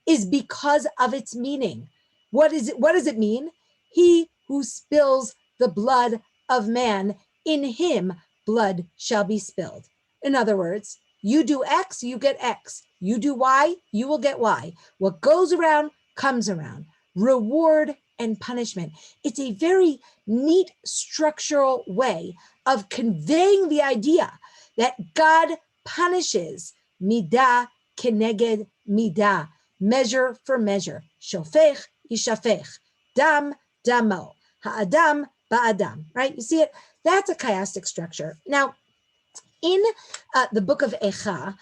B: is because of its meaning. What does it mean? He who spills the blood of man, in him blood shall be spilled. In other words, you do X, you get X. You do Y, you will get Y. What goes around comes around. Reward and punishment. It's a very neat structural way of conveying the idea that God punishes midah keneged midah, measure for measure. Shofech yishafech, dam damo, ha'adam ba'adam, right? You see it? That's a chiastic structure. Now, in the book of Eicha,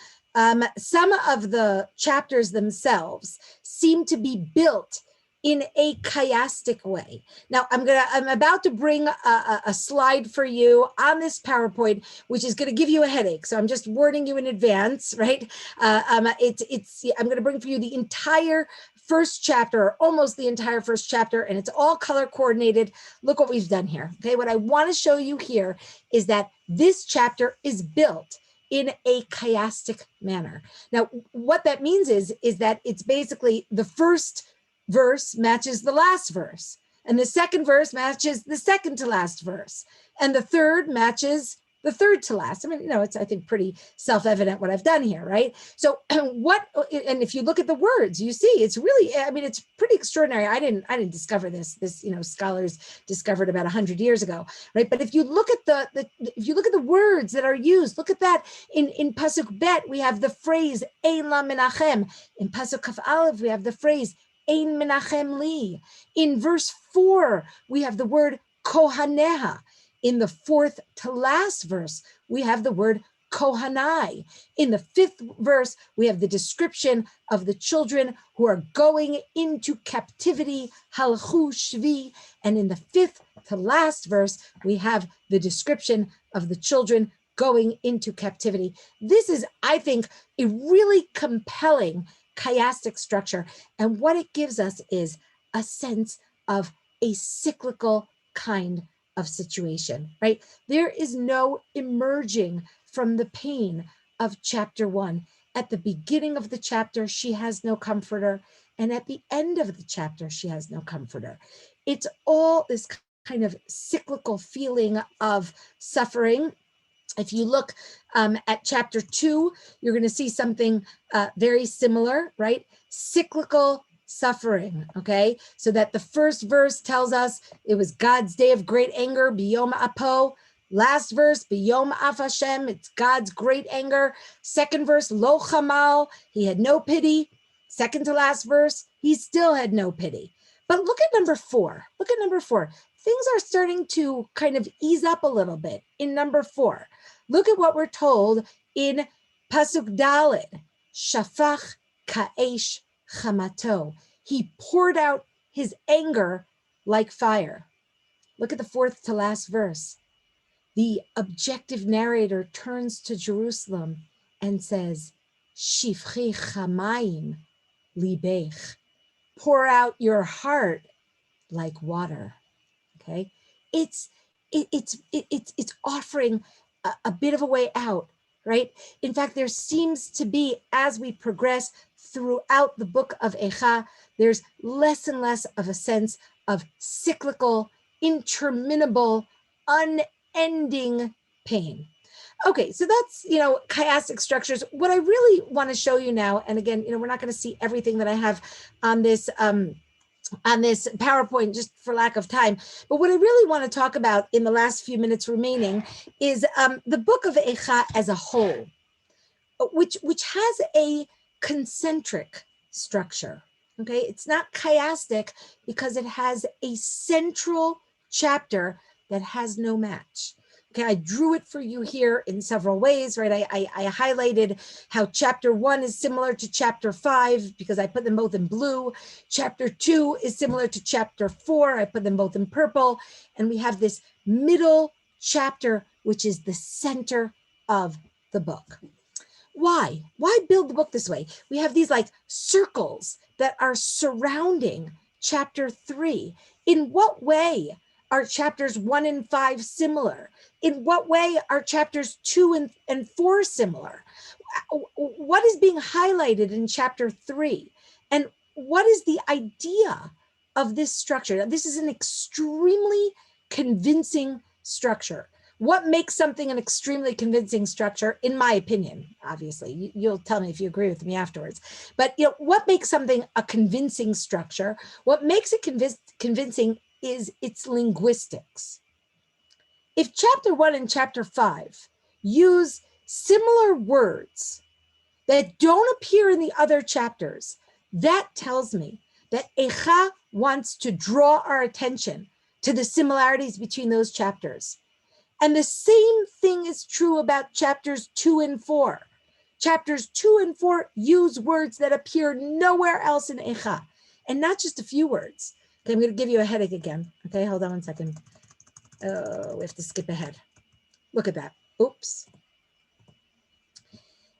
B: some of the chapters themselves seem to be built in a chiastic way. Now, I'm about to bring a slide for you on this PowerPoint, which is going to give you a headache. So I'm just warning you in advance, right? I'm going to bring for you the entire first chapter, or almost the entire first chapter, and it's all color coordinated. Look what we've done here. Okay, what I want to show you here is that this chapter is built in a chiastic manner. Now, what that means is that it's basically the first verse matches the last verse, and the second verse matches the second to last verse, and the third matches the third to last. I mean, it's, I think, pretty self-evident what I've done here, right? So and if you look at the words, you see, it's really, I mean, it's pretty extraordinary. I didn't discover this, scholars discovered about 100 years ago, right? But if you look at the words that are used, look at that. In Pasuk Bet, we have the phrase, Ein la menachem. In Pasuk Kaf Aleph, we have the phrase, Ein menachem li. In verse 4, we have the word kohaneha. In the fourth to last verse, we have the word Kohanai. In the fifth verse, we have the description of the children who are going into captivity, Halchu Shvi. And in the fifth to last verse, we have the description of the children going into captivity. This is, I think, a really compelling chiastic structure. And what it gives us is a sense of a cyclical kind of situation, right? There is no emerging from the pain of chapter 1. At the beginning of the chapter, she has no comforter. And at the end of the chapter, she has no comforter. It's all this kind of cyclical feeling of suffering. If you look at chapter 2, you're going to see something very similar, right? Cyclical suffering, okay? So that the first verse tells us it was God's day of great anger, Biyom Apo. Last verse, Biyom Af Hashem, it's God's great anger. Second verse, Lo Chamal, he had no pity. Second to last verse, he still had no pity. But look at number 4. Look at number 4. Things are starting to kind of ease up a little bit in number 4. Look at what we're told in Pasuk Daled. Shafach ka'esh chamato. He poured out his anger like fire. Look at the fourth to last verse. The objective narrator turns to Jerusalem and says, Shifchi chamayim libech. Pour out your heart like water. Okay, it's offering a bit of a way out, right? In fact, there seems to be, as we progress throughout the book of Eicha, there's less and less of a sense of cyclical, interminable, unending pain. Okay, so that's, chiastic structures. What I really want to show you now, and again, we're not going to see everything that I have on this PowerPoint just for lack of time. But what I really want to talk about in the last few minutes remaining is the book of Eicha as a whole, which has a concentric structure. Okay, it's not chiastic because it has a central chapter that has no match. Okay, I drew it for you here in several ways, right? I highlighted how chapter 1 is similar to chapter 5 because I put them both in blue. Chapter 2 is similar to chapter 4. I put them both in purple. And we have this middle chapter, which is the center of the book. Why? Why build the book this way? We have these like circles that are surrounding chapter 3. In what way are chapters 1 and 5 similar? In what way are chapters 2 and 4 similar? What is being highlighted in chapter 3? And what is the idea of this structure? Now, this is an extremely convincing structure. What makes something an extremely convincing structure, in my opinion? Obviously, you'll tell me if you agree with me afterwards. But what makes something a convincing structure? What makes it convincing is its linguistics. If chapter 1 and chapter 5 use similar words that don't appear in the other chapters, that tells me that Eicha wants to draw our attention to the similarities between those chapters. And the same thing is true about chapters 2 and 4. Chapters 2 and 4 use words that appear nowhere else in Eicha, and not just a few words. Okay, I'm going to give you a headache again. Okay, hold on one second. Oh, we have to skip ahead. Look at that. Oops.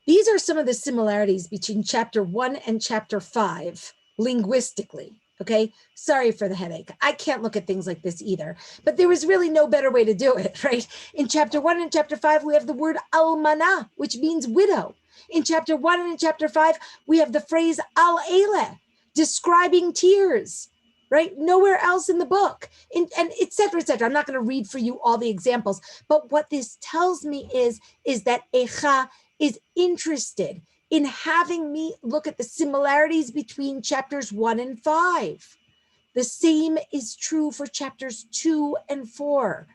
B: These are some of the similarities between chapter 1 and chapter 5 linguistically. Okay, sorry for the headache. I can't look at things like this either, but there was really no better way to do it, right? In chapter 1 and chapter 5, we have the word almana, which means widow. In chapter 1 and in chapter 5, we have the phrase al ele, describing tears, right? Nowhere else in the book, and et cetera, et cetera. I'm not going to read for you all the examples, but what this tells me is that Eicha is interested in having me look at the similarities between chapters 1 and 5. The same is true for chapters 2 and 4.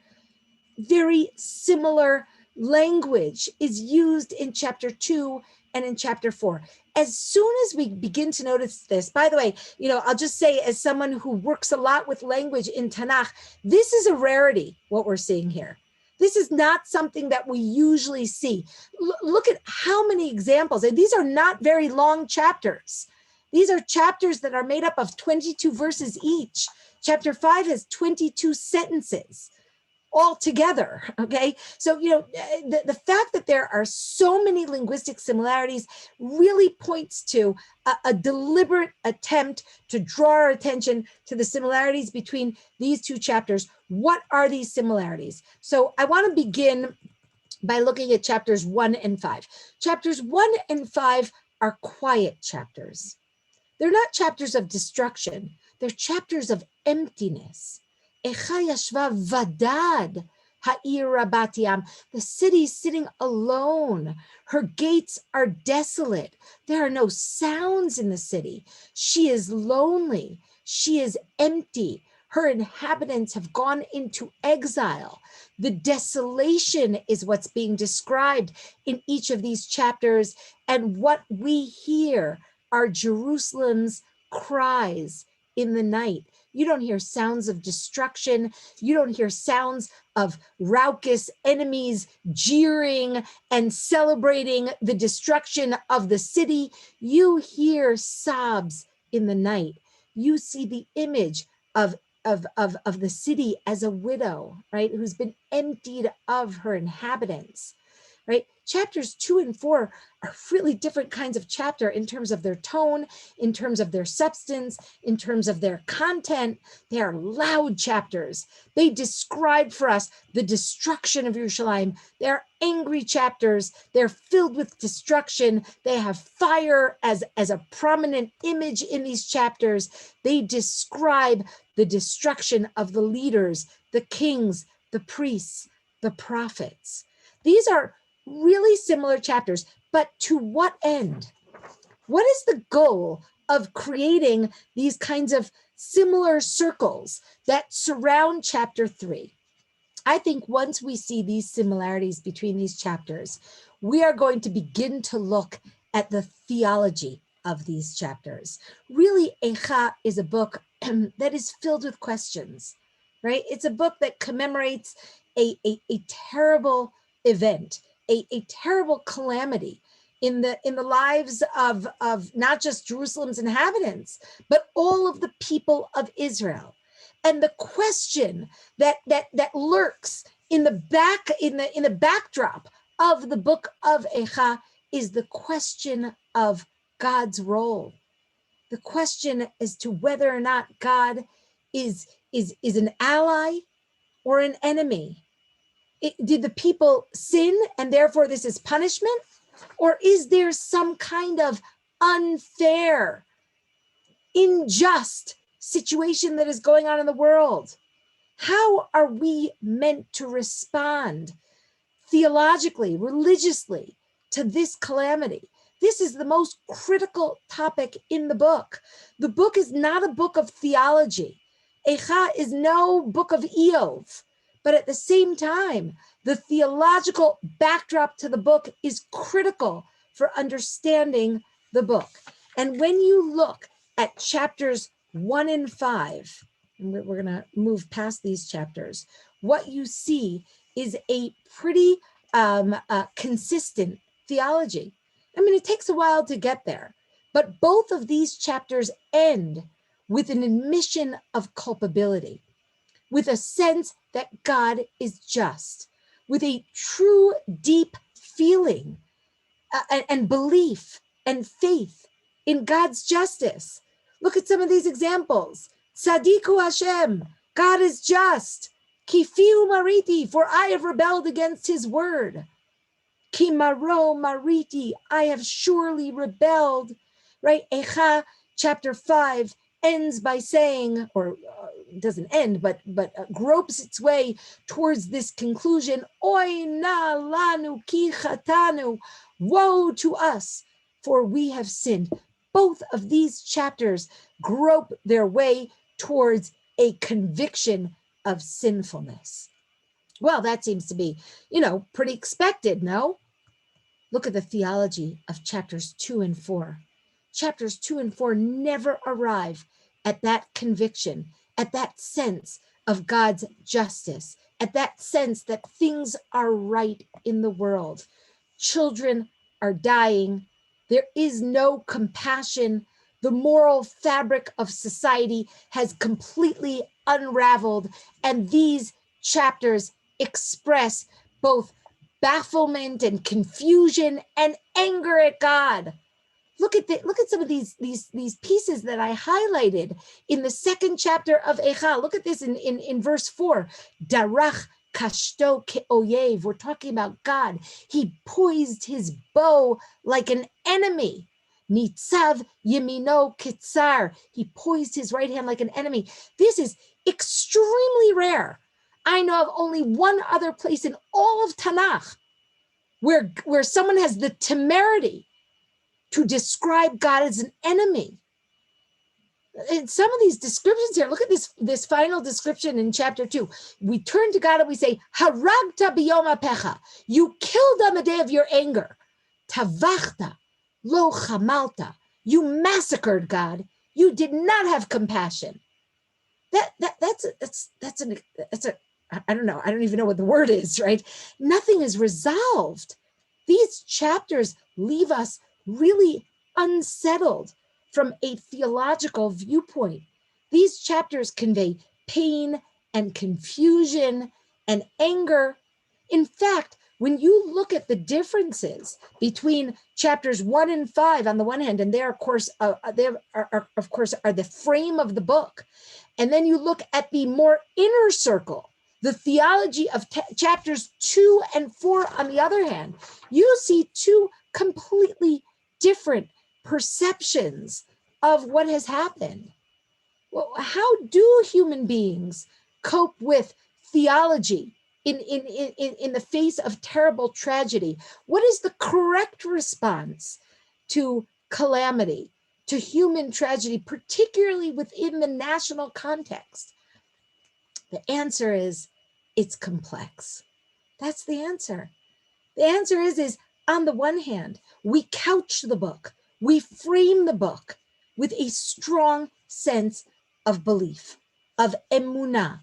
B: Very similar language is used in chapter 2 and in chapter 4. As soon as we begin to notice this, by the way, I'll just say, as someone who works a lot with language in Tanakh, this is a rarity, what we're seeing here. This is not something that we usually see. Look at how many examples, and these are not very long chapters. These are chapters that are made up of 22 verses each. Chapter 5 has 22 sentences all together, okay? So, the fact that there are so many linguistic similarities really points to a deliberate attempt to draw our attention to the similarities between these two chapters. What are these similarities? So I want to begin by looking at chapters 1 and 5. Chapters 1 and 5 are quiet chapters. They're not chapters of destruction. They're chapters of emptiness. Eicha yashva vadad ha'ir rabat yam. The city is sitting alone. Her gates are desolate. There are no sounds in the city. She is lonely. She is empty. Her inhabitants have gone into exile. The desolation is what's being described in each of these chapters. And what we hear are Jerusalem's cries in the night. You don't hear sounds of destruction. You don't hear sounds of raucous enemies jeering and celebrating the destruction of the city. You hear sobs in the night. You see the image of the city as a widow, right, who's been emptied of her inhabitants, right? Chapters 2 and 4 are really different kinds of chapter in terms of their tone, in terms of their substance, in terms of their content. They are loud chapters. They describe for us the destruction of Yerushalayim. They're angry chapters. They're filled with destruction. They have fire as a prominent image in these chapters. They describe the destruction of the leaders, the kings, the priests, the prophets. These are really similar chapters, but to what end? What is the goal of creating these kinds of similar circles that surround chapter 3? I think once we see these similarities between these chapters, we are going to begin to look at the theology of these chapters. Really, Eicha is a book that is filled with questions, right? It's a book that commemorates a terrible event, a terrible calamity in the lives of not just Jerusalem's inhabitants, but all of the people of Israel. And the question that lurks in the backdrop of the book of Eicha is the question of God's role. The question as to whether or not God is an ally or an enemy. Did the people sin and therefore this is punishment? Or is there some kind of unfair, unjust situation that is going on in the world? How are we meant to respond theologically, religiously to this calamity? This is the most critical topic in the book. The book is not a book of theology. Eicha is no book of Eov, but at the same time, the theological backdrop to the book is critical for understanding the book. And when you look at chapters 1 and 5, and we're going to move past these chapters, what you see is a pretty consistent theology. I mean, it takes a while to get there, but both of these chapters end with an admission of culpability, with a sense that God is just, with a true, deep feeling and belief and faith in God's justice. Look at some of these examples. Tzadiku Hashem, God is just. Kifiu mariti, for I have rebelled against his word. Kimaro mariti, I have surely rebelled. Right? Eicha chapter 5 ends by saying, or doesn't end, but gropes its way towards this conclusion. Oy na lanu ki chatanu, woe to us, for we have sinned. Both of these chapters grope their way towards a conviction of sinfulness. Well, that seems to be, pretty expected, no? Look at the theology of chapters 2 and 4. Chapters 2 and 4 never arrive at that conviction, at that sense of God's justice, at that sense that things are right in the world. Children are dying. There is no compassion. The moral fabric of society has completely unraveled, and these chapters express both bafflement and confusion and anger at God. Look at some of these pieces that I highlighted in the second chapter of Eicha. Look at this in verse 4. Darach kashto ke'oyev. We're talking about God. He poised his bow like an enemy. Nitzav yemino kitzar. He poised his right hand like an enemy. This is extremely rare. I know of only one other place in all of Tanakh where someone has the temerity to describe God as an enemy. In some of these descriptions here, look at this final description in chapter 2. We turn to God and we say, Haragta biyom apecha. You killed on the day of your anger. Tavachta lo chamalta. You massacred, God. You did not have compassion. That's I don't know. I don't even know what the word is, right? Nothing is resolved. These chapters leave us really unsettled from a theological viewpoint. These chapters convey pain and confusion and anger. In fact, when you look at the differences between chapters 1 and 5 on the one hand, and they are, of course, are the frame of the book, and then you look at the more inner circle, the theology of chapters 2 and 4 on the other hand, you see two completely different perceptions of what has happened. Well, how do human beings cope with theology in the face of terrible tragedy? What is the correct response to calamity, to human tragedy, particularly within the national context? The answer is, it's complex. That's the answer. The answer is on the one hand, we couch the book, we frame the book with a strong sense of belief, of emunah,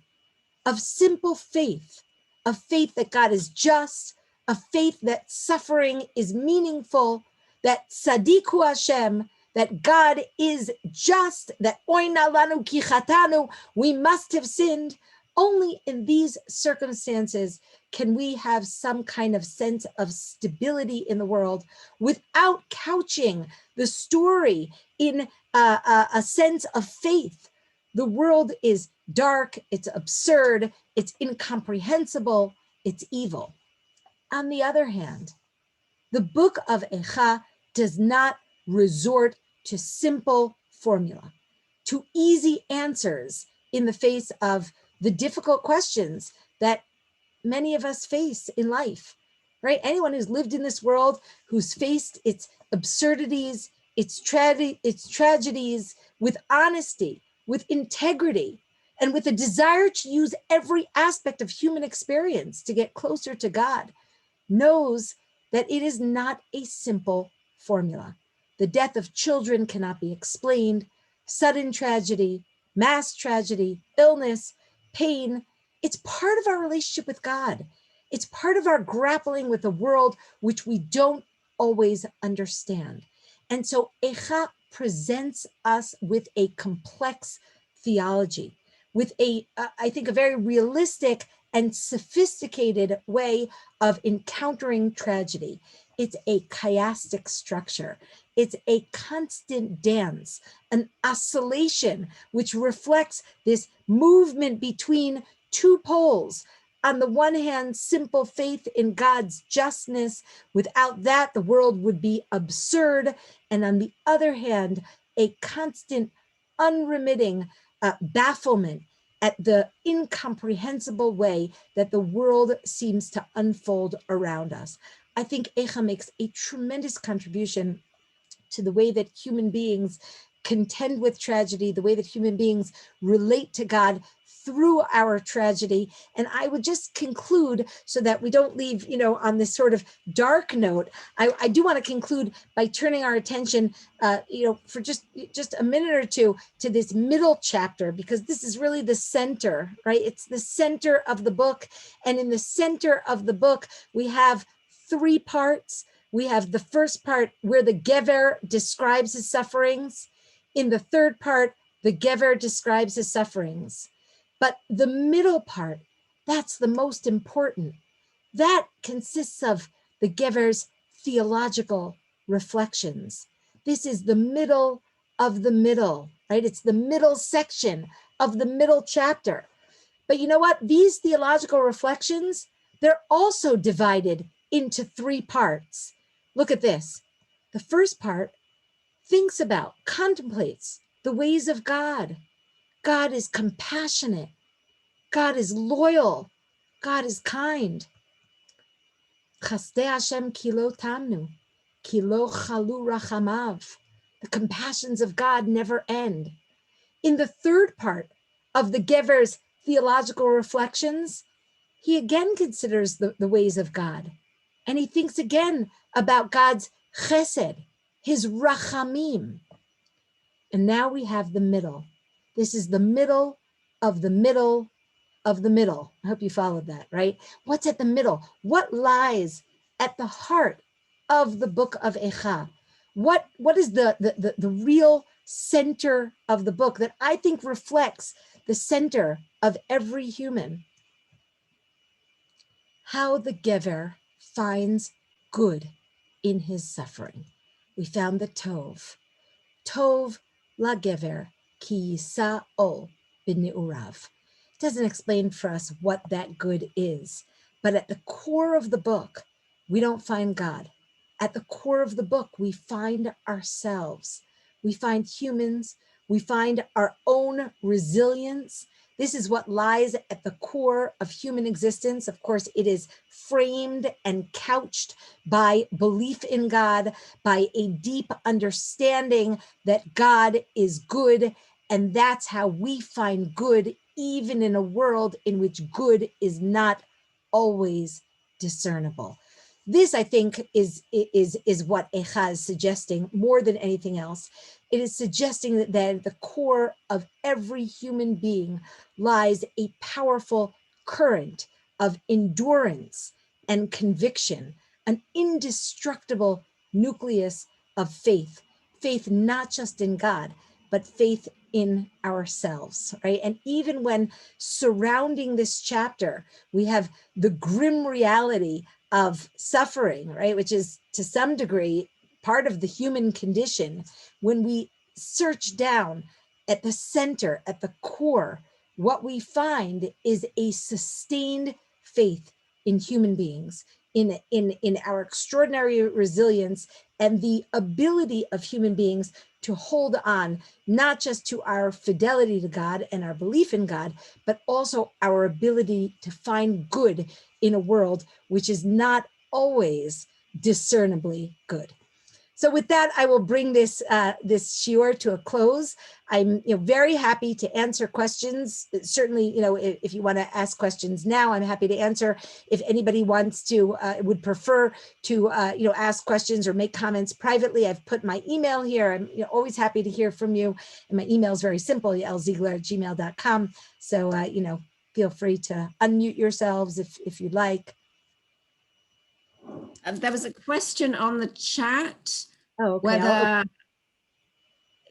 B: of simple faith, of faith that God is just, of faith that suffering is meaningful, that tzadiku Hashem, that God is just, that oina lanu ki chatanu, we must have sinned. Only in these circumstances can we have some kind of sense of stability in the world without couching the story in a sense of faith. The world is dark, it's absurd, it's incomprehensible, it's evil. On the other hand, the book of Eicha does not resort to simple formula, to easy answers in the face of the difficult questions that many of us face in life, right? Anyone who's lived in this world, who's faced its absurdities, its tragedies with honesty, with integrity, and with a desire to use every aspect of human experience to get closer to God, knows that it is not a simple formula. The death of children cannot be explained. Sudden tragedy, mass tragedy, illness, pain, it's part of our relationship with God. It's part of our grappling with a world which we don't always understand. And so Eicha presents us with a complex theology, with I think, a very realistic and sophisticated way of encountering tragedy. It's a chiastic structure. It's a constant dance, an oscillation, which reflects this movement between two poles. On the one hand, simple faith in God's justness. Without that, the world would be absurd. And on the other hand, a constant, unremitting bafflement at the incomprehensible way that the world seems to unfold around us. I think Eicha makes a tremendous contribution to the way that human beings contend with tragedy, the way that human beings relate to God through our tragedy. And I would just conclude, so that we don't leave, on this sort of dark note, I do want to conclude by turning our attention, for just a minute or two to this middle chapter, because this is really the center, right? It's the center of the book. And in the center of the book, we have 3 parts. We have the first part where the Gever describes his sufferings. In the third part, the Gever describes his sufferings. But the middle part, that's the most important. That consists of the Gever's theological reflections. This is the middle of the middle, right? It's the middle section of the middle chapter. But you know what? These theological reflections, they're also divided into 3 parts. Look at this. The first part thinks about, contemplates the ways of God. God is compassionate. God is loyal. God is kind. Chasdei Hashem kilo tamnu, kilo chalu rachamav. The compassions of God never end. In the third part of the Gever's theological reflections, he again considers the ways of God. And he thinks again about God's chesed, his rachamim. And now we have the middle. This is the middle of the middle of the middle. I hope you followed that, right? What's at the middle? What lies at the heart of the book of Eicha? What is the real center of the book that I think reflects the center of every human? How the Gever finds good in his suffering. We found the Tov. Tov la Gever ki yisa'o b'ne'urav. It doesn't explain for us what that good is, but at the core of the book, we don't find God. At the core of the book, we find ourselves. We find humans. We find our own resilience. This is what lies at the core of human existence. Of course, it is framed and couched by belief in God, by a deep understanding that God is good. And that's how we find good, even in a world in which good is not always discernible. This, I think, is what Eicha is suggesting more than anything else. It is suggesting that at the core of every human being lies a powerful current of endurance and conviction, an indestructible nucleus of faith. Faith not just in God, but faith in ourselves, right? And even when surrounding this chapter, we have the grim reality of suffering, right? Which is to some degree part of the human condition. When we search down at the center, at the core, what we find is a sustained faith in human beings, in our extraordinary resilience and the ability of human beings to hold on, not just to our fidelity to God and our belief in God, but also our ability to find good in a world which is not always discernibly good. So with that, I will bring this shiur to a close. I'm very happy to answer questions. Certainly, if you want to ask questions now, I'm happy to answer. If anybody wants to, would prefer to, ask questions or make comments privately, I've put my email here. I'm always happy to hear from you. And my email is very simple, yaelziegler@gmail.com. So, feel free to unmute yourselves if you'd like.
A: There was a question on the chat.
B: Oh, okay.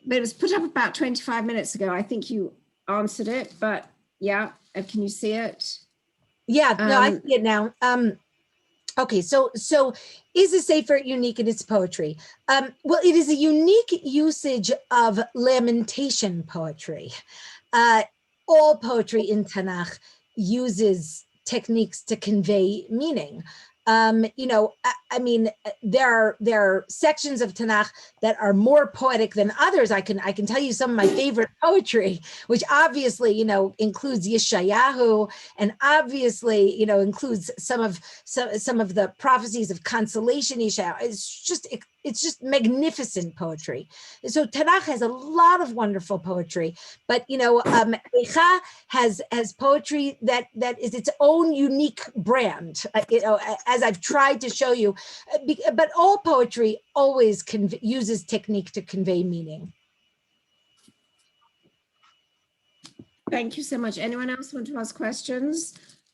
A: But it was put up about 25 minutes ago. I think you answered it, but yeah, can you see it?
B: Yeah, no, I see it now. Okay, so is the Sefer unique in its poetry? Well, it is a unique usage of lamentation poetry. All poetry in Tanakh uses techniques to convey meaning. you know, I mean, there are sections of Tanakh that are more poetic than others. I can tell you some of my favorite poetry, which obviously, you know, includes Yeshayahu, and obviously, you know, includes some of the prophecies of consolation. Yeshayahu. It's just magnificent poetry. So Tanakh has a lot of wonderful poetry, but you know, Eicha has poetry that is its own unique brand. You know, as I've tried to show you, but all poetry always uses technique to convey meaning.
A: Thank you so much. Anyone else want to ask questions?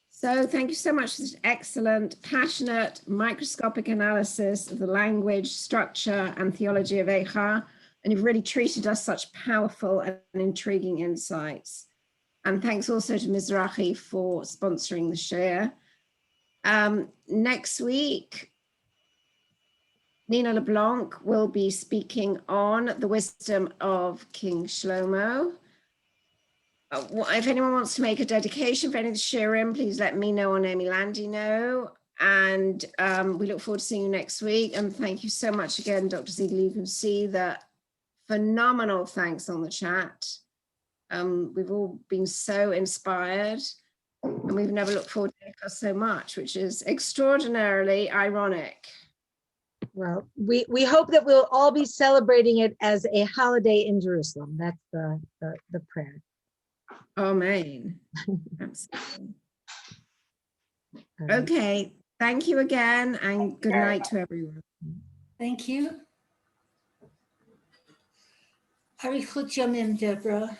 A: So thank you so much for this excellent, passionate, microscopic analysis of the language, structure, and theology of Eicha. And you've really treated us such powerful and intriguing insights. And thanks also to Mizrahi for sponsoring the share. Next week, Nina LeBlanc will be speaking on the wisdom of King Shlomo. If anyone wants to make a dedication for any of the Shiurim, please let me know or Naomi Landy know. And we look forward to seeing you next week. And thank you so much again, Dr. Ziegler. You can see that phenomenal thanks on the chat. We've all been so inspired, and we've never looked forward to Eicha so much, which is extraordinarily ironic.
B: Well, we hope that we'll all be celebrating it as a holiday in Jerusalem. That's the prayer.
A: Amen. Absolutely. Okay. Thank you again, and good night to everyone.
C: Thank you. Arichut Yamim, Deborah.